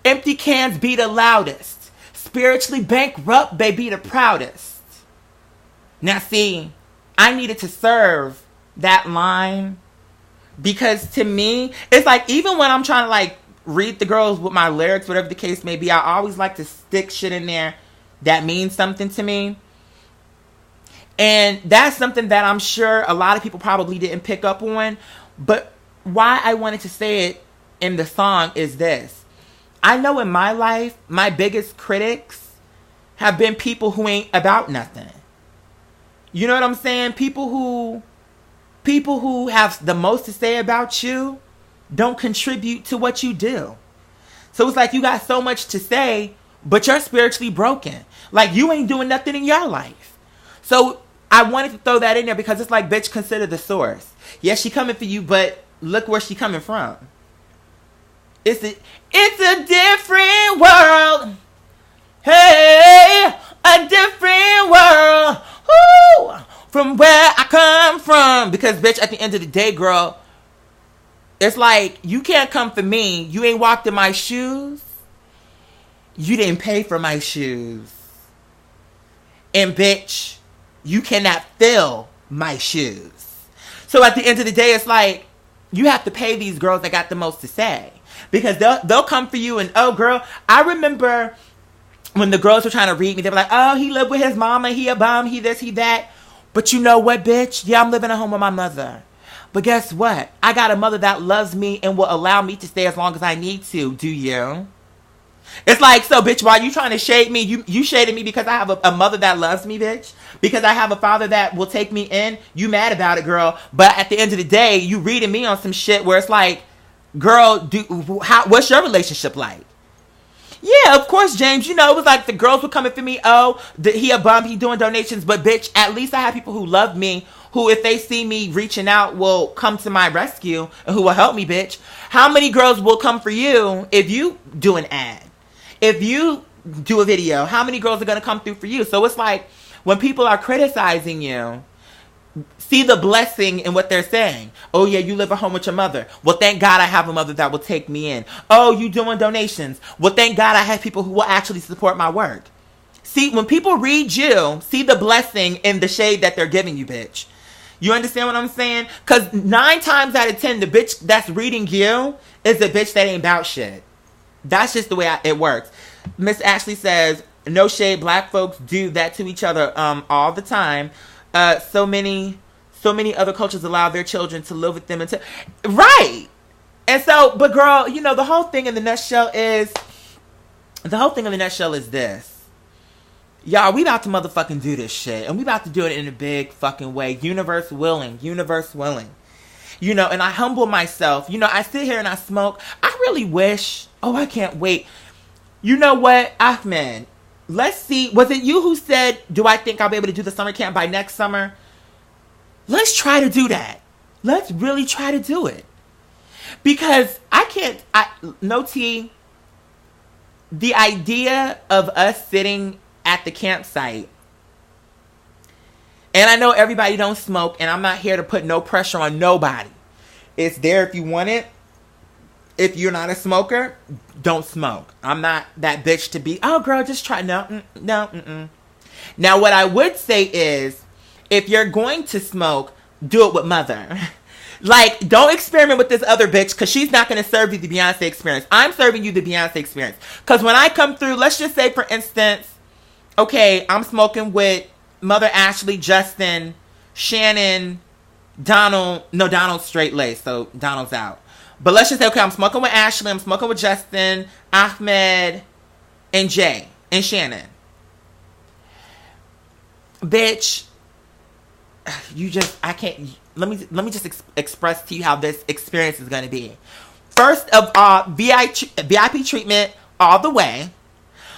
Empty cans be the loudest. Spiritually bankrupt, they be the proudest. Now see, I needed to serve that line because to me, it's like even when I'm trying to like read the girls with my lyrics, whatever the case may be, I always like to stick shit in there that means something to me. And that's something that I'm sure a lot of people probably didn't pick up on. But why I wanted to say it in the song is this. I know in my life, my biggest critics have been people who ain't about nothing. You know what I'm saying? People who have the most to say about you don't contribute to what you do. So it's like you got so much to say, but you're spiritually broken. Like you ain't doing nothing in your life. So I wanted to throw that in there because it's like, bitch, consider the source. Yes, she coming for you, but look where she coming from. It's a different world. Hey, a different world. Woo, from where I come from. Because, bitch, at the end of the day, girl, it's like, you can't come for me. You ain't walked in my shoes. You didn't pay for my shoes. And, bitch, you cannot fill my shoes. So, at the end of the day, it's like, you have to pay these girls that got the most to say. Because they'll come for you and, oh, girl, I remember when the girls were trying to read me, they were like, oh, he lived with his mama, he a bum, he this, he that. But you know what, bitch? Yeah, I'm living at home with my mother. But guess what? I got a mother that loves me and will allow me to stay as long as I need to. Do you? It's like, so, bitch, why you trying to shade me? You shaded me because I have a mother that loves me, bitch? Because I have a father that will take me in? You mad about it, girl. But at the end of the day, you reading me on some shit where it's like, girl, what's your relationship like? Yeah, of course, James. You know, it was like the girls were coming for me. Oh, he a bum. He doing donations. But, bitch, at least I have people who love me, who, if they see me reaching out, will come to my rescue and who will help me, bitch. How many girls will come for you if you do an ad? If you do a video, how many girls are going to come through for you? So it's like when people are criticizing you, see the blessing in what they're saying. Oh, yeah, you live at home with your mother. Well, thank God I have a mother that will take me in. Oh, you doing donations. Well, thank God I have people who will actually support my work. See, when people read you, see the blessing in the shade that they're giving you, bitch. You understand what I'm saying? Because 9 times out of 10, the bitch that's reading you is a bitch that ain't about shit. That's just the way it works. Miss Ashley says, no shade, black folks do that to each other all the time. So many other cultures allow their children to live with them until right. And so, but girl, you know, the whole thing in the nutshell is this. Y'all, we about to motherfucking do this shit. And we about to do it in a big fucking way. Universe willing. You know, and I humble myself. You know, I sit here and I smoke. I really wish, I can't wait. You know what, Ahmed? Let's see. Was it you who said, do I think I'll be able to do the summer camp by next summer? Let's try to do that. Let's really try to do it. Because no tea, the idea of us sitting at the campsite, and I know everybody don't smoke, and I'm not here to put no pressure on nobody. It's there if you want it. If you're not a smoker, don't smoke. I'm not that bitch to be, oh, girl, just try. No. Now, what I would say is, if you're going to smoke, do it with mother. Like, don't experiment with this other bitch, because she's not going to serve you the Beyonce experience. I'm serving you the Beyonce experience. Because when I come through, let's just say, for instance, okay, I'm smoking with Mother Ashley, Justin, Shannon, Donald. No, Donald's straight laced, so Donald's out. But let's just say, okay, I'm smoking with Ashley, I'm smoking with Justin, Ahmed, and Jay, and Shannon. Bitch, let me just express to you how this experience is going to be. First of all, VIP treatment all the way.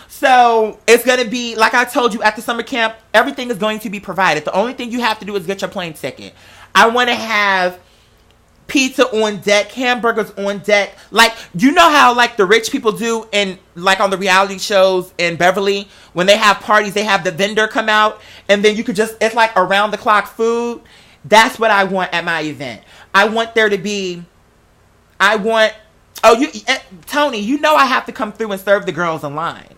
So it's going to be, like I told you, at the summer camp, everything is going to be provided. The only thing you have to do is get your plane ticket. I want to have pizza on deck, hamburgers on deck. Like, you know how, like, the rich people do in, like, on the reality shows in Beverly, when they have parties, they have the vendor come out, and then you could just, it's like around the clock food. That's what I want at my event. I want there to be, Tony, you know I have to come through and serve the girls in line.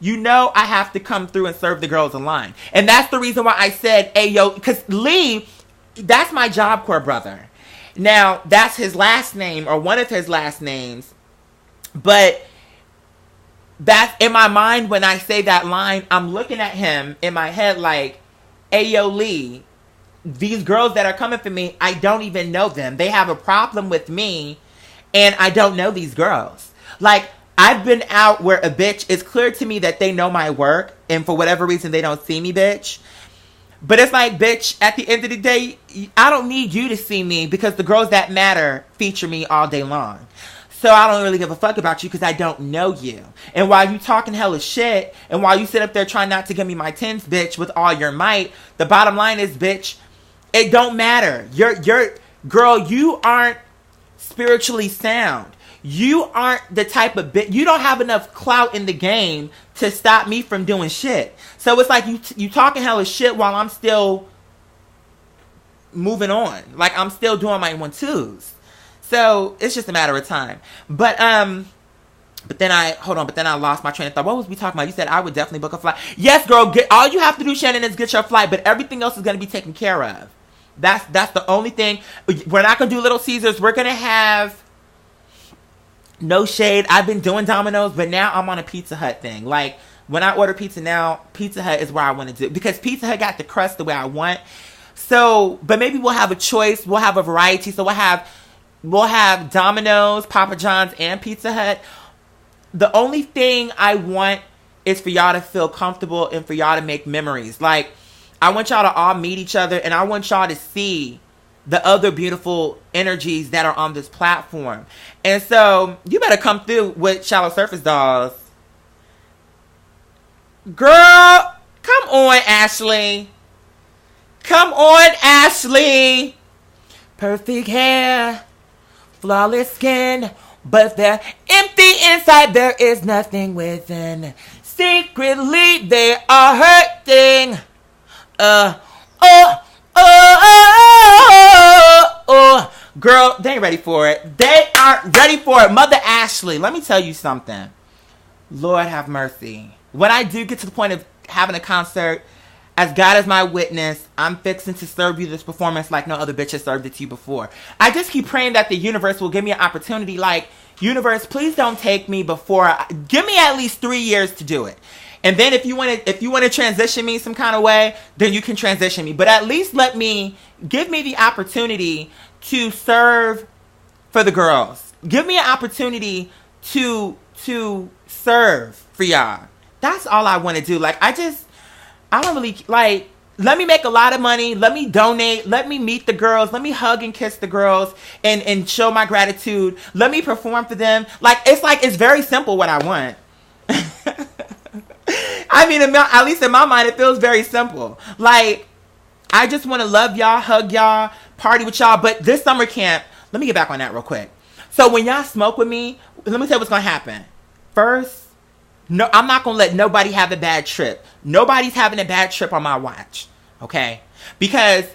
You know I have to come through and serve the girls in line. And that's the reason why I said, hey, yo, because Lee, that's my Job Corps brother. Now, that's his last name, or one of his last names. But that's in my mind when I say that line, I'm looking at him in my head like, hey, yo, Lee, these girls that are coming for me, I don't even know them. They have a problem with me, and I don't know these girls. Like, I've been out where a bitch, it's clear to me that they know my work, and for whatever reason, they don't see me, bitch. But it's like, bitch, at the end of the day, I don't need you to see me because the girls that matter feature me all day long. So I don't really give a fuck about you because I don't know you. And while you talking hella shit, and while you sit up there trying not to give me my tens, bitch, with all your might, the bottom line is, bitch, it don't matter. Girl, you aren't spiritually sound. You aren't the type of bitch. You don't have enough clout in the game to stop me from doing shit. So it's like you talking hella shit while I'm still moving on. Like, I'm still doing my 1-2s. So it's just a matter of time. But then I lost my train of thought. What was we talking about? You said I would definitely book a flight. Yes, girl. All you have to do, Shannon, is get your flight. But everything else is going to be taken care of. That's the only thing. We're not going to do Little Caesars. We're going to have, no shade, I've been doing Domino's, but now I'm on a Pizza Hut thing. Like, when I order pizza now, Pizza Hut is where I want to do. Because Pizza Hut got the crust the way I want. So, but maybe we'll have a choice. We'll have a variety. So we'll have Domino's, Papa John's, and Pizza Hut. The only thing I want is for y'all to feel comfortable and for y'all to make memories. Like, I want y'all to all meet each other, and I want y'all to see the other beautiful energies that are on this platform. And so you better come through with Shallow Surface Dolls. Girl, come on, Ashley. Come on, Ashley. Perfect hair, flawless skin, but they're empty inside. There is nothing within. Secretly, they are hurting. Girl, they ain't ready for it. They aren't ready for it. Mother Ashley, let me tell you something. Lord have mercy. When I do get to the point of having a concert, as God is my witness, I'm fixing to serve you this performance like no other bitch has served it to you before. I just keep praying that the universe will give me an opportunity. Like, universe, please don't take me before. Give me at least 3 years to do it. And then if you want to transition me some kind of way, then you can transition me. But at least give me the opportunity to serve for the girls. Give me an opportunity to serve for y'all. That's all I want to do. Like, I don't really, like, let me make a lot of money. Let me donate. Let me meet the girls. Let me hug and kiss the girls and show my gratitude. Let me perform for them. It's very simple what I want. I mean, at least in my mind, it feels very simple. Like, I just want to love y'all, hug y'all, party with y'all. But this summer camp, let me get back on that real quick. So when y'all smoke with me, let me tell you what's going to happen. First, no, I'm not going to let nobody have a bad trip. Nobody's having a bad trip on my watch. Okay? Because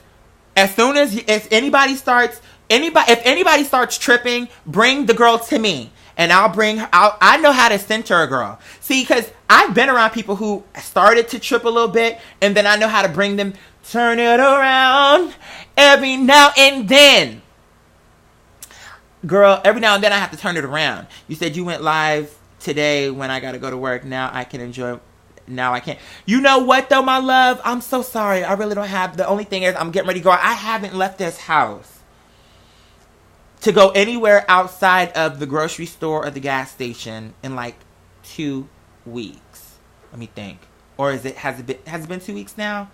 as soon as if anybody starts tripping, bring the girl to me. And I know how to center a girl. See, because I've been around people who started to trip a little bit, and then I know how to bring them, turn it around every now and then. Girl, every now and then I have to turn it around. You said you went live today when I got to go to work. Now I can enjoy. Now I can't. You know what, though, my love? I'm so sorry. I really don't have. The only thing is I'm getting ready to go. I haven't left this house to go anywhere outside of the grocery store or the gas station in like 2 weeks. Let me think. Or has it been 2 weeks now?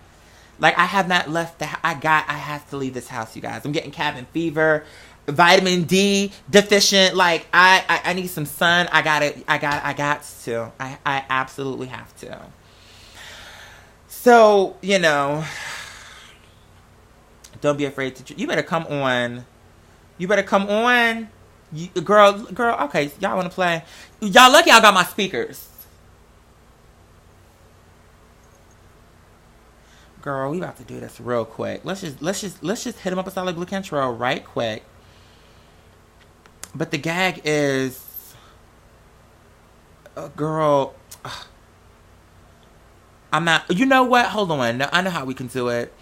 Like, I have not left I have to leave this house, you guys. I'm getting cabin fever, vitamin D deficient. Like, I need some sun. I got to. I absolutely have to. So, don't be afraid to, you better come on. You better come on. Girl, okay, y'all want to play? Y'all lucky I got my speakers. Girl, we about to do this real quick. Let's just hit him up a solid blue control right quick. But the gag is, girl, I'm not, you know what? Hold on. I know how we can do it.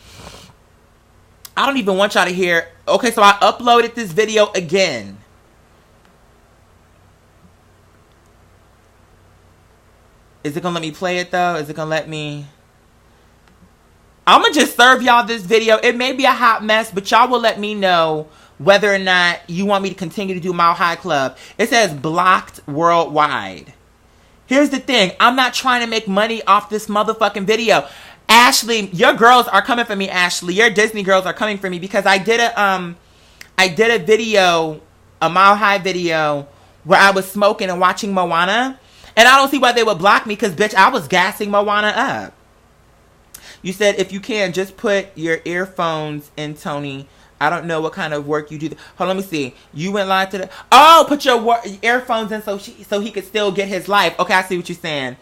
I don't even want y'all to hear. Okay, so I uploaded this video again. Is it going to let me play it, though? Is it going to let me? I'm going to just serve y'all this video. It may be a hot mess, but y'all will let me know whether or not you want me to continue to do Mile High Club. It says blocked worldwide. Here's the thing. I'm not trying to make money off this motherfucking video. Ashley, your girls are coming for me, Ashley. Your Disney girls are coming for me because I did a video, a Mile High video, where I was smoking and watching Moana. And I don't see why they would block me because, bitch, I was gassing Moana up. You said, if you can, just put your earphones in, Tony. I don't know what kind of work you do. Hold on, let me see. You went live today. Oh, put your earphones in so he could still get his life. Okay, I see what you're saying.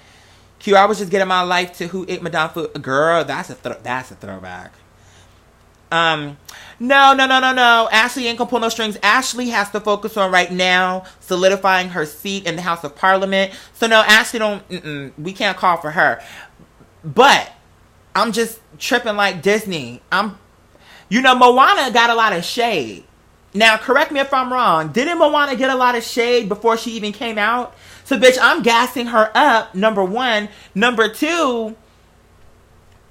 Q, I was just getting my life to Who Ate Madame Food. Girl, that's a throwback. No. Ashley ain't gonna pull no strings. Ashley has to focus on right now solidifying her seat in the House of Parliament. So no, Ashley we can't call for her. But I'm just tripping like Disney. Moana got a lot of shade. Now, correct me if I'm wrong. Didn't Moana get a lot of shade before she even came out? So, bitch, I'm gassing her up, number one. Number two,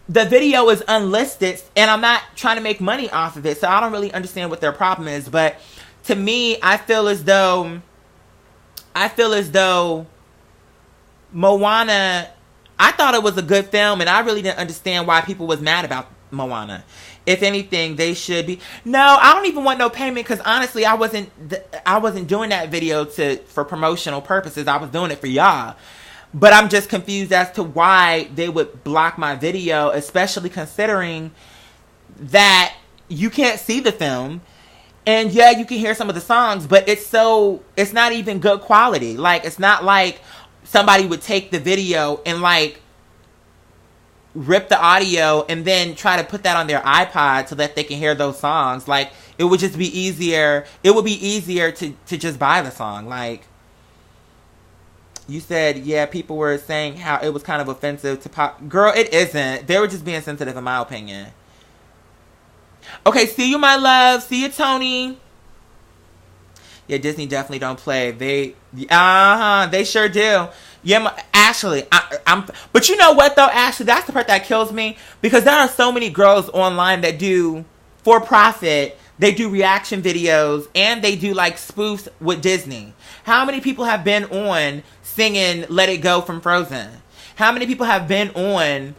the video is unlisted, and I'm not trying to make money off of it. So, I don't really understand what their problem is. But to me, I feel as though Moana, I thought it was a good film, and I really didn't understand why people was mad about Moana. If anything, they should be. No, I don't even want no payment because honestly, I wasn't doing that video for promotional purposes. I was doing it for y'all. But I'm just confused as to why they would block my video, especially considering that you can't see the film. And yeah, you can hear some of the songs, but it's not even good quality. Like, it's not like somebody would take the video and like rip the audio and then try to put that on their iPod so that they can hear those songs. Like, it would just be easier. It would be easier to just buy the song. Like, you said, yeah, people were saying how it was kind of offensive to pop. Girl, it isn't. They were just being sensitive, in my opinion. Okay, see you, my love. See you, Tony. Yeah, Disney definitely don't play. They sure do. Yeah, Ashley, but you know what though, Ashley, that's the part that kills me, because there are so many girls online that do for profit. They do reaction videos and they do like spoofs with Disney. How many people have been on singing "Let It Go" from Frozen? How many people have been on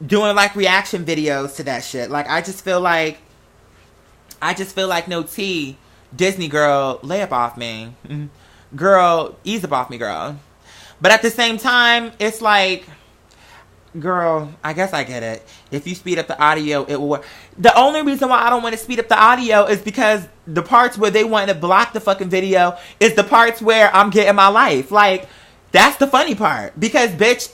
doing like reaction videos to that shit? Like, I just feel like no tea. Disney girl, lay up off me. Girl, ease up off me, girl. But at the same time, it's like, girl, I guess I get it. If you speed up the audio, it will work. The only reason why I don't want to speed up the audio is because the parts where they want to block the fucking video is the parts where I'm getting my life. Like, that's the funny part. Because, bitch,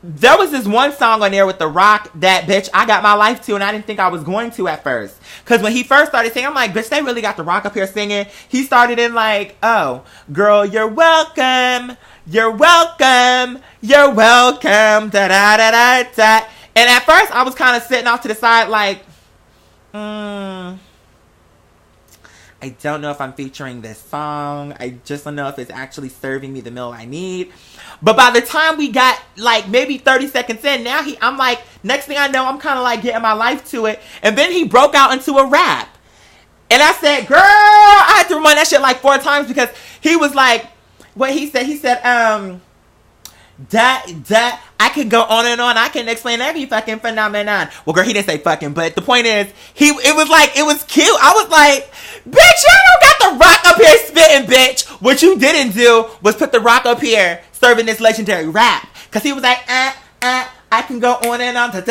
there was this one song on there with The Rock that, bitch, I got my life to, and I didn't think I was going to at first. Because when he first started singing, I'm like, bitch, they really got The Rock up here singing. He started in like, oh, girl, you're welcome. You're welcome. You're welcome. Da da da da da. And at first, I was kind of sitting off to the side like, I don't know if I'm featuring this song. I just don't know if it's actually serving me the meal I need. But by the time we got like maybe 30 seconds in, now I'm like, next thing I know, I'm kind of like getting my life to it. And then he broke out into a rap. And I said, girl, I had to remind that shit like 4 times because he was like, what he said, I could go on and on. I can explain every fucking phenomenon. Well, girl, he didn't say fucking, but the point is, it was cute. I was like, bitch, you don't got The Rock up here spitting, bitch. What you didn't do was put The Rock up here serving this legendary rap. Because he was like, I can go on and on. I said,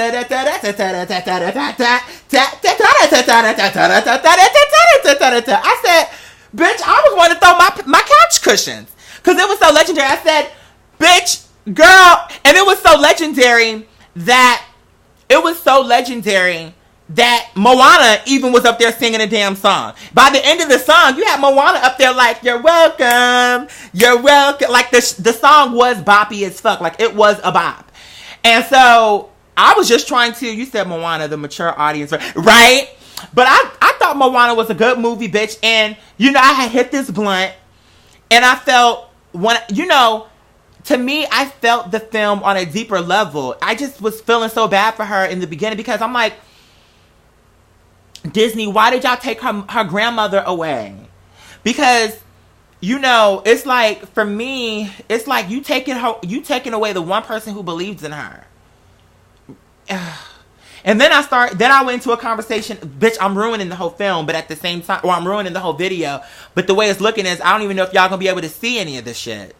bitch, I was wanting to throw my couch cushions. Because it was so legendary. I said, bitch, girl. And it was so legendary that Moana even was up there singing a damn song. By the end of the song, you had Moana up there like, you're welcome. You're welcome. Like, the song was boppy as fuck. Like, it was a bop. And so, I was just trying to, you said Moana, the mature audience, right? But I thought Moana was a good movie, bitch. And, I had hit this blunt. And I felt, to me, I felt the film on a deeper level. I just was feeling so bad for her in the beginning because I'm like, Disney, why did y'all take her grandmother away? Because, it's like, for me, it's like you taking away the one person who believes in her. And then I went into a conversation, bitch, I'm ruining the whole film, but at the same time, or I'm ruining the whole video. But the way it's looking is, I don't even know if y'all gonna be able to see any of this shit.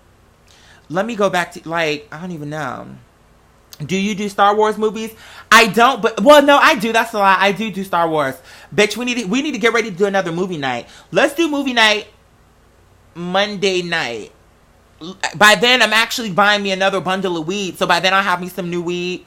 Let me go back to, like, I don't even know. Do you do Star Wars movies? I don't, but, well, no, I do. That's a lie. I do Star Wars. Bitch, we need to get ready to do another movie night. Let's do movie night Monday night. By then, I'm actually buying me another bundle of weed. So by then, I'll have me some new weed.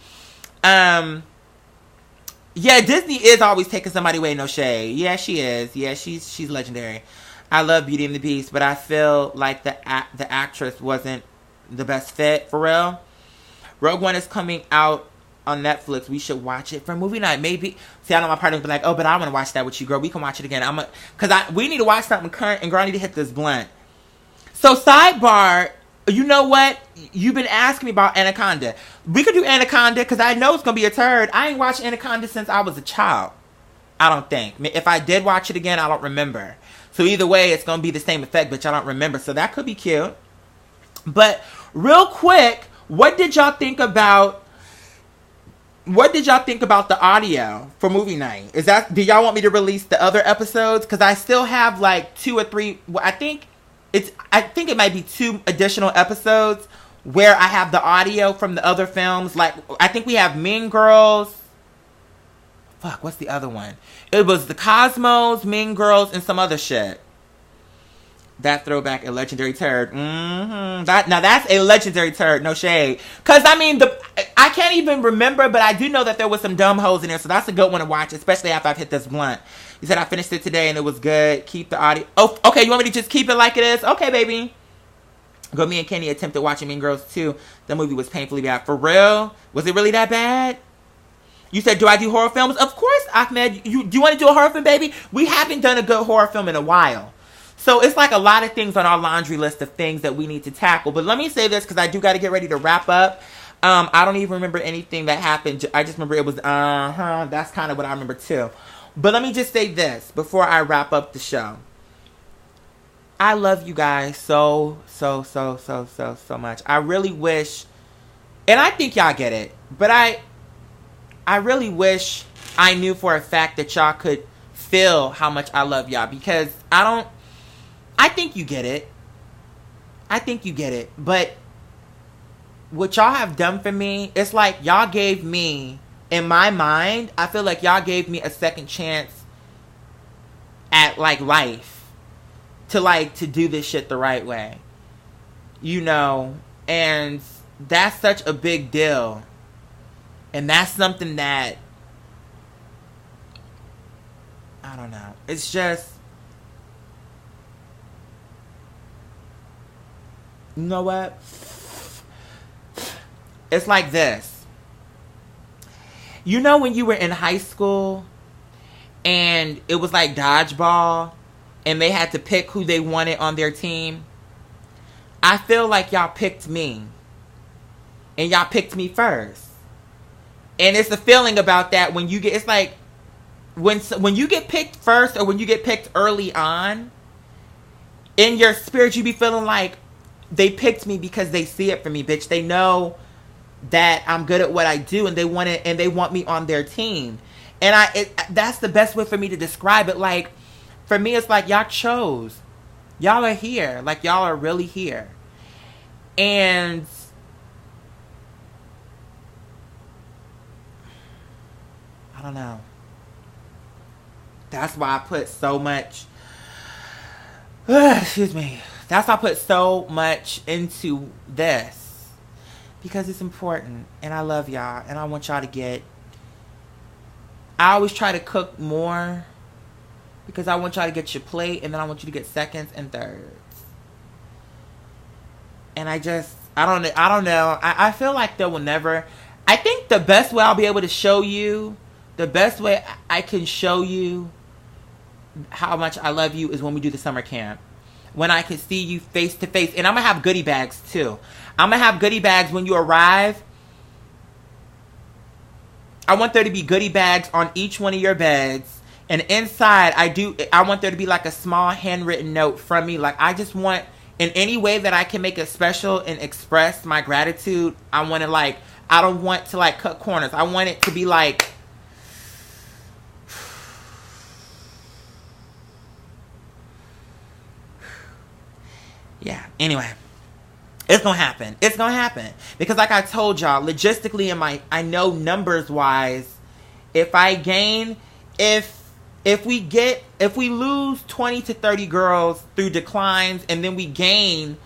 Yeah, Disney is always taking somebody away, no shade. Yeah, she is. Yeah, she's legendary. I love Beauty and the Beast, but I feel like the actress wasn't the best fit, for real. Rogue One is coming out on Netflix. We should watch it for movie night. Maybe. See, I know my partner would be like, oh, but I want to watch that with you, girl. We can watch it again. We need to watch something current, and girl, I need to hit this blunt. So, sidebar, you know what? You've been asking me about Anaconda. We could do Anaconda, because I know it's going to be a turd. I ain't watched Anaconda since I was a child. I don't think. If I did watch it again, I don't remember. So, either way, it's going to be the same effect, but I don't remember. So, that could be cute. But, real quick, what did y'all think about the audio for movie night? Do y'all want me to release the other episodes? Because I still have like 2 or 3. I think it might be 2 additional episodes where I have the audio from the other films. Like, I think we have Mean Girls. Fuck, what's the other one? It was the Cosmos, Mean Girls, and some other shit. That throwback, a legendary turd. Now that's a legendary turd, no shade. Cause I mean, I can't even remember, but I do know that there was some dumb hoes in there, so that's a good one to watch, especially after I've hit this blunt. You said I finished it today and it was good. Keep the audio. Oh, okay, you want me to just keep it like it is? Okay, baby. Go, me and Kenny attempted watching Mean Girls 2. The movie was painfully bad. For real? Was it really that bad? You said, do I do horror films? Of course, Ahmed. Do you want to do a horror film, baby? We haven't done a good horror film in a while. So it's like a lot of things on our laundry list of things that we need to tackle. But let me say this, because I do got to get ready to wrap up. I don't even remember anything that happened. I just remember it was, that's kind of what I remember too. But let me just say this before I wrap up the show. I love you guys so much. I really wish, and I think y'all get it, but I really wish I knew for a fact that y'all could feel how much I love y'all, because I think you get it. I think you get it. But what y'all have done for me, it's like y'all gave me, in my mind, I feel like y'all gave me a second chance at like life to do this shit the right way. You know, and that's such a big deal. And that's something that, I don't know. It's just, you know what? It's like this. You know when you were in high school and it was like dodgeball and they had to pick who they wanted on their team? I feel like y'all picked me. And y'all picked me first. And it's a feeling about that when you get, it's like when you get picked first or when you get picked early on, in your spirit you be feeling like they picked me because they see it for me, bitch. They know that I'm good at what I do and they want it, and they want me on their team. And that's the best way for me to describe it. Like, for me, it's like y'all chose. Y'all are here. Like, y'all are really here. And I don't know. That's why I put so much, excuse me. That's why I put so much into this. Because it's important. And I love y'all. And I want y'all to get, I always try to cook more. Because I want y'all to get your plate. And then I want you to get seconds and thirds. And I don't know. I feel like there will never, I think the best way I'll be able to show you, the best way I can show you how much I love you is when we do the summer camp. When I can see you face to face. And I'm going to have goodie bags too. I'm going to have goodie bags when you arrive. I want there to be goodie bags on each one of your beds. And inside, I want there to be like a small handwritten note from me. Like, I just want, in any way that I can make it special and express my gratitude, I want to like, I don't want to like cut corners. I want it to be like, yeah, anyway, it's going to happen. It's going to happen. Because like I told y'all, logistically I know numbers wise, if we lose 20 to 30 girls through declines, and then we gain,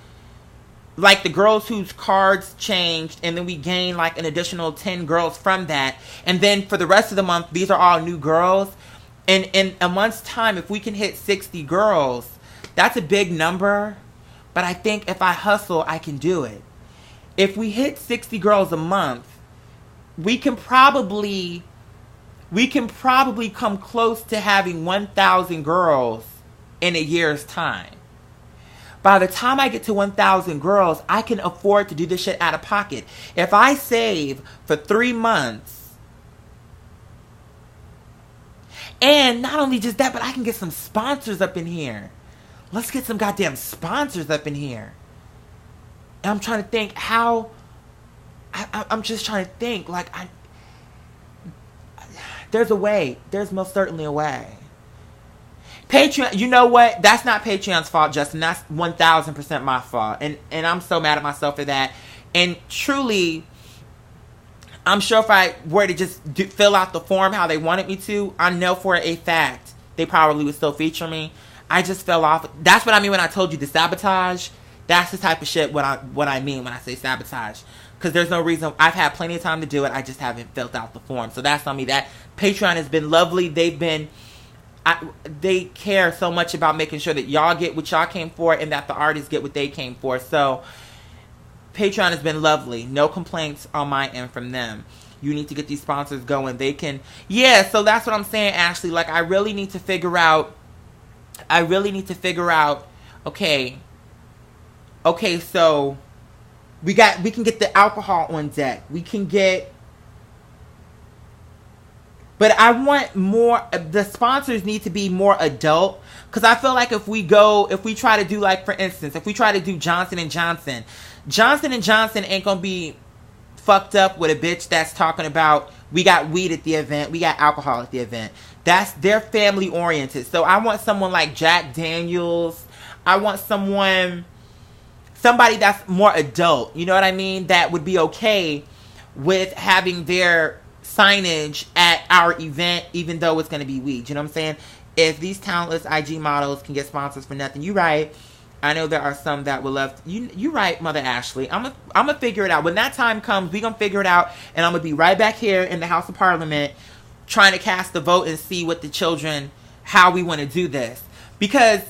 like the girls whose cards changed, and then we gain like an additional 10 girls from that, and then for the rest of the month, these are all new girls, and in a month's time, if we can hit 60 girls, that's a big number. But I think if I hustle, I can do it. If we hit 60 girls a month, we can probably come close to having 1,000 girls in a year's time. By the time I get to 1,000 girls, I can afford to do this shit out of pocket. If I save for 3 months, and not only just that, but I can get some sponsors up in here. Let's get some goddamn sponsors up in here. And I'm trying to think how, I'm just trying to think, like, there's a way. There's most certainly a way. Patreon, you know what? That's not Patreon's fault, Justin. That's 1,000% my fault. And I'm so mad at myself for that. And truly, I'm sure if I were to just fill out the form how they wanted me to, I know for a fact they probably would still feature me. I just fell off. That's what I mean when I told you the sabotage. That's the type of shit what I mean when I say sabotage. Because there's no reason. I've had plenty of time to do it. I just haven't filled out the form. So that's on me. That Patreon has been lovely. They care so much about making sure that y'all get what y'all came for and that the artists get what they came for. So Patreon has been lovely. No complaints on my end from them. You need to get these sponsors going. They can... Yeah, so that's what I'm saying, Ashley. Like, I really need to figure out... Okay, so... We can get the alcohol on deck. We can get... But I want more... The sponsors need to be more adult. Because I feel like if we try to do, like, for instance, if we try to do Johnson & Johnson... Johnson & Johnson ain't gonna be fucked up with a bitch that's talking about we got weed at the event, we got alcohol at the event. They're family oriented. So I want someone like Jack Daniels. I want somebody that's more adult. You know what I mean? That would be okay with having their signage at our event, even though it's gonna be weed. You know what I'm saying? If these talentless IG models can get sponsors for nothing, you right. I know there are some that would love to, you right, Mother Ashley. I'm gonna figure it out. When that time comes, we gonna figure it out, and I'm gonna be right back here in the House of Parliament trying to cast the vote and see what the children, how we want to do this. Because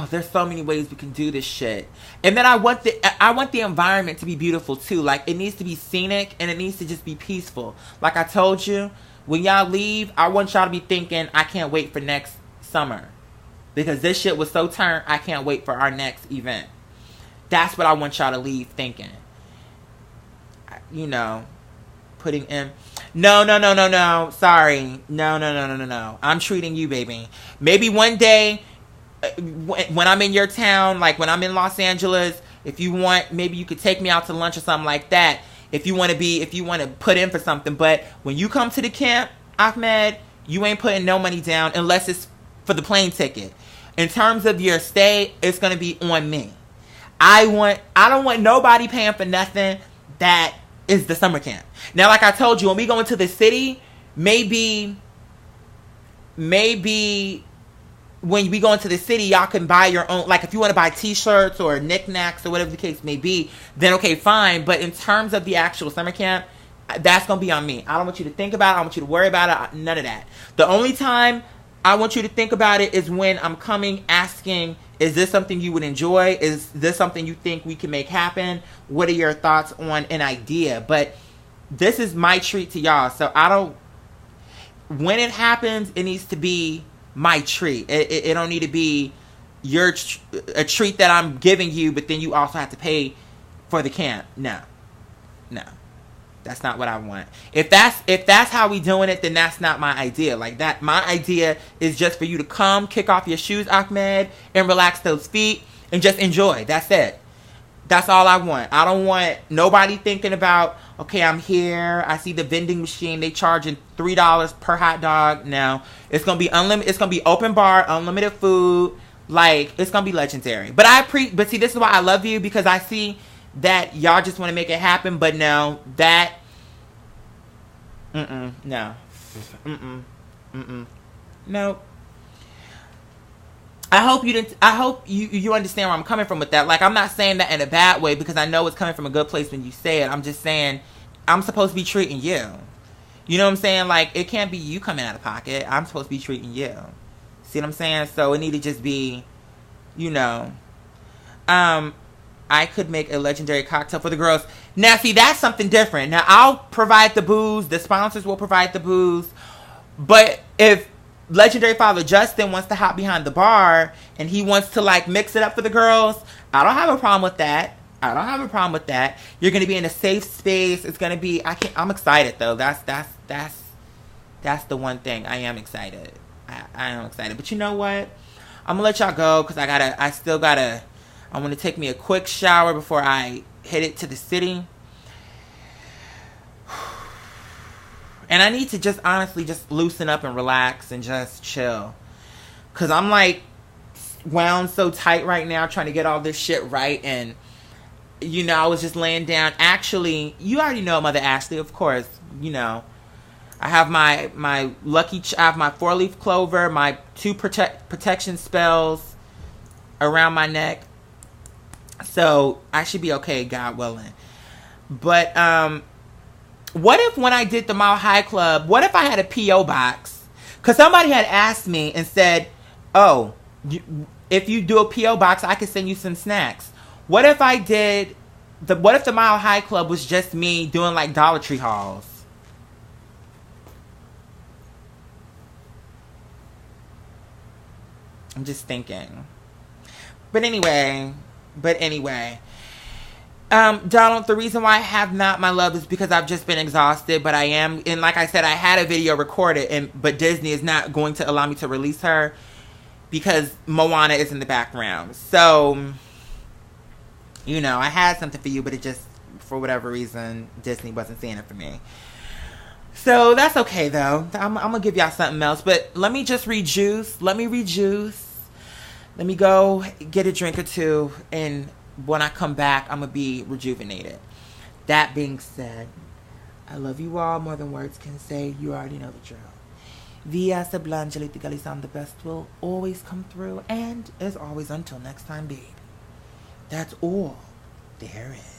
there's so many ways we can do this shit. And then I want the environment to be beautiful too. Like, it needs to be scenic and it needs to just be peaceful. Like I told you, when y'all leave, I want y'all to be thinking, I can't wait for next summer. Because this shit was so turned, I can't wait for our next event. That's what I want y'all to leave thinking. You know, putting in... No. Sorry. No. I'm treating you, baby. Maybe one day, when I'm in your town, like when I'm in Los Angeles, if you want, maybe you could take me out to lunch or something like that. If you want to put in for something. But when you come to the camp, Ahmed, you ain't putting no money down unless it's for the plane ticket. In terms of your stay, it's going to be on me. I don't want nobody paying for nothing that is the summer camp. Now, like I told you, when we go into the city, maybe when we go into the city, y'all can buy your own, like if you want to buy t-shirts or knickknacks or whatever the case may be, then okay, fine. But in terms of the actual summer camp, that's going to be on me. I don't want you to think about it. I don't want you to worry about it. None of that. The only time I want you to think about it is when I'm coming asking, is this something you would enjoy? Is this something you think we can make happen? What are your thoughts on an idea? But this is my treat to y'all. So when it happens, it needs to be my treat. It don't need to be a treat that I'm giving you, but then you also have to pay for the camp. No. That's not what I want. If that's how we doing it, then that's not my idea. Like that, my idea is just for you to come, kick off your shoes, Ahmed, and relax those feet and just enjoy. That's it. That's all I want. I don't want nobody thinking about, okay, I'm here, I see the vending machine, they charging $3 per hot dog. No, it's gonna be unlimited. It's gonna be open bar, unlimited food. Like, it's gonna be legendary. But but see, this is why I love you, because I see that y'all just want to make it happen, but no, no. I hope you understand where I'm coming from with that. Like, I'm not saying that in a bad way, because I know it's coming from a good place when you say it. I'm just saying I'm supposed to be treating you. You know what I'm saying? Like, it can't be you coming out of pocket. I'm supposed to be treating you. See what I'm saying? So it need to just be, you know, I could make a legendary cocktail for the girls. Now, see, that's something different. Now, I'll provide the booze. The sponsors will provide the booze. But if Legendary Father Justin wants to hop behind the bar and he wants to, like, mix it up for the girls, I don't have a problem with that. You're going to be in a safe space. It's going to be... I'm excited, though. That's the one thing. I am excited. I am excited. But you know what? I'm going to let y'all go, because I want to take me a quick shower before I head it to the city. And I need to just honestly just loosen up and relax and just chill. Because I'm like wound so tight right now trying to get all this shit right. And You know, I was just laying down. Actually, you already know Mother Ashley, of course. You know, I have my I have my 4-leaf clover, my 2 protection spells around my neck. So I should be okay, God willing. But what if when I did the Mile High Club, what if I had a P.O. box? Because somebody had asked me and said, oh, if you do a P.O. box, I could send you some snacks. What if I did what if the Mile High Club was just me doing like Dollar Tree hauls? I'm just thinking. But anyway, Donald, the reason why I have not, my love, is because I've just been exhausted, but I am, and like I said, I had a video recorded, but Disney is not going to allow me to release her because Moana is in the background. So, you know, I had something for you, but it just, for whatever reason, Disney wasn't seeing it for me. So that's okay, though. I'm going to give y'all something else, but let me just rejuice. Let me go get a drink or two, and when I come back, I'm going to be rejuvenated. That being said, I love you all more than words can say. You already know the drill. Via Sablangelita Galisan, the best will always come through. And as always, until next time, babe, that's all there is.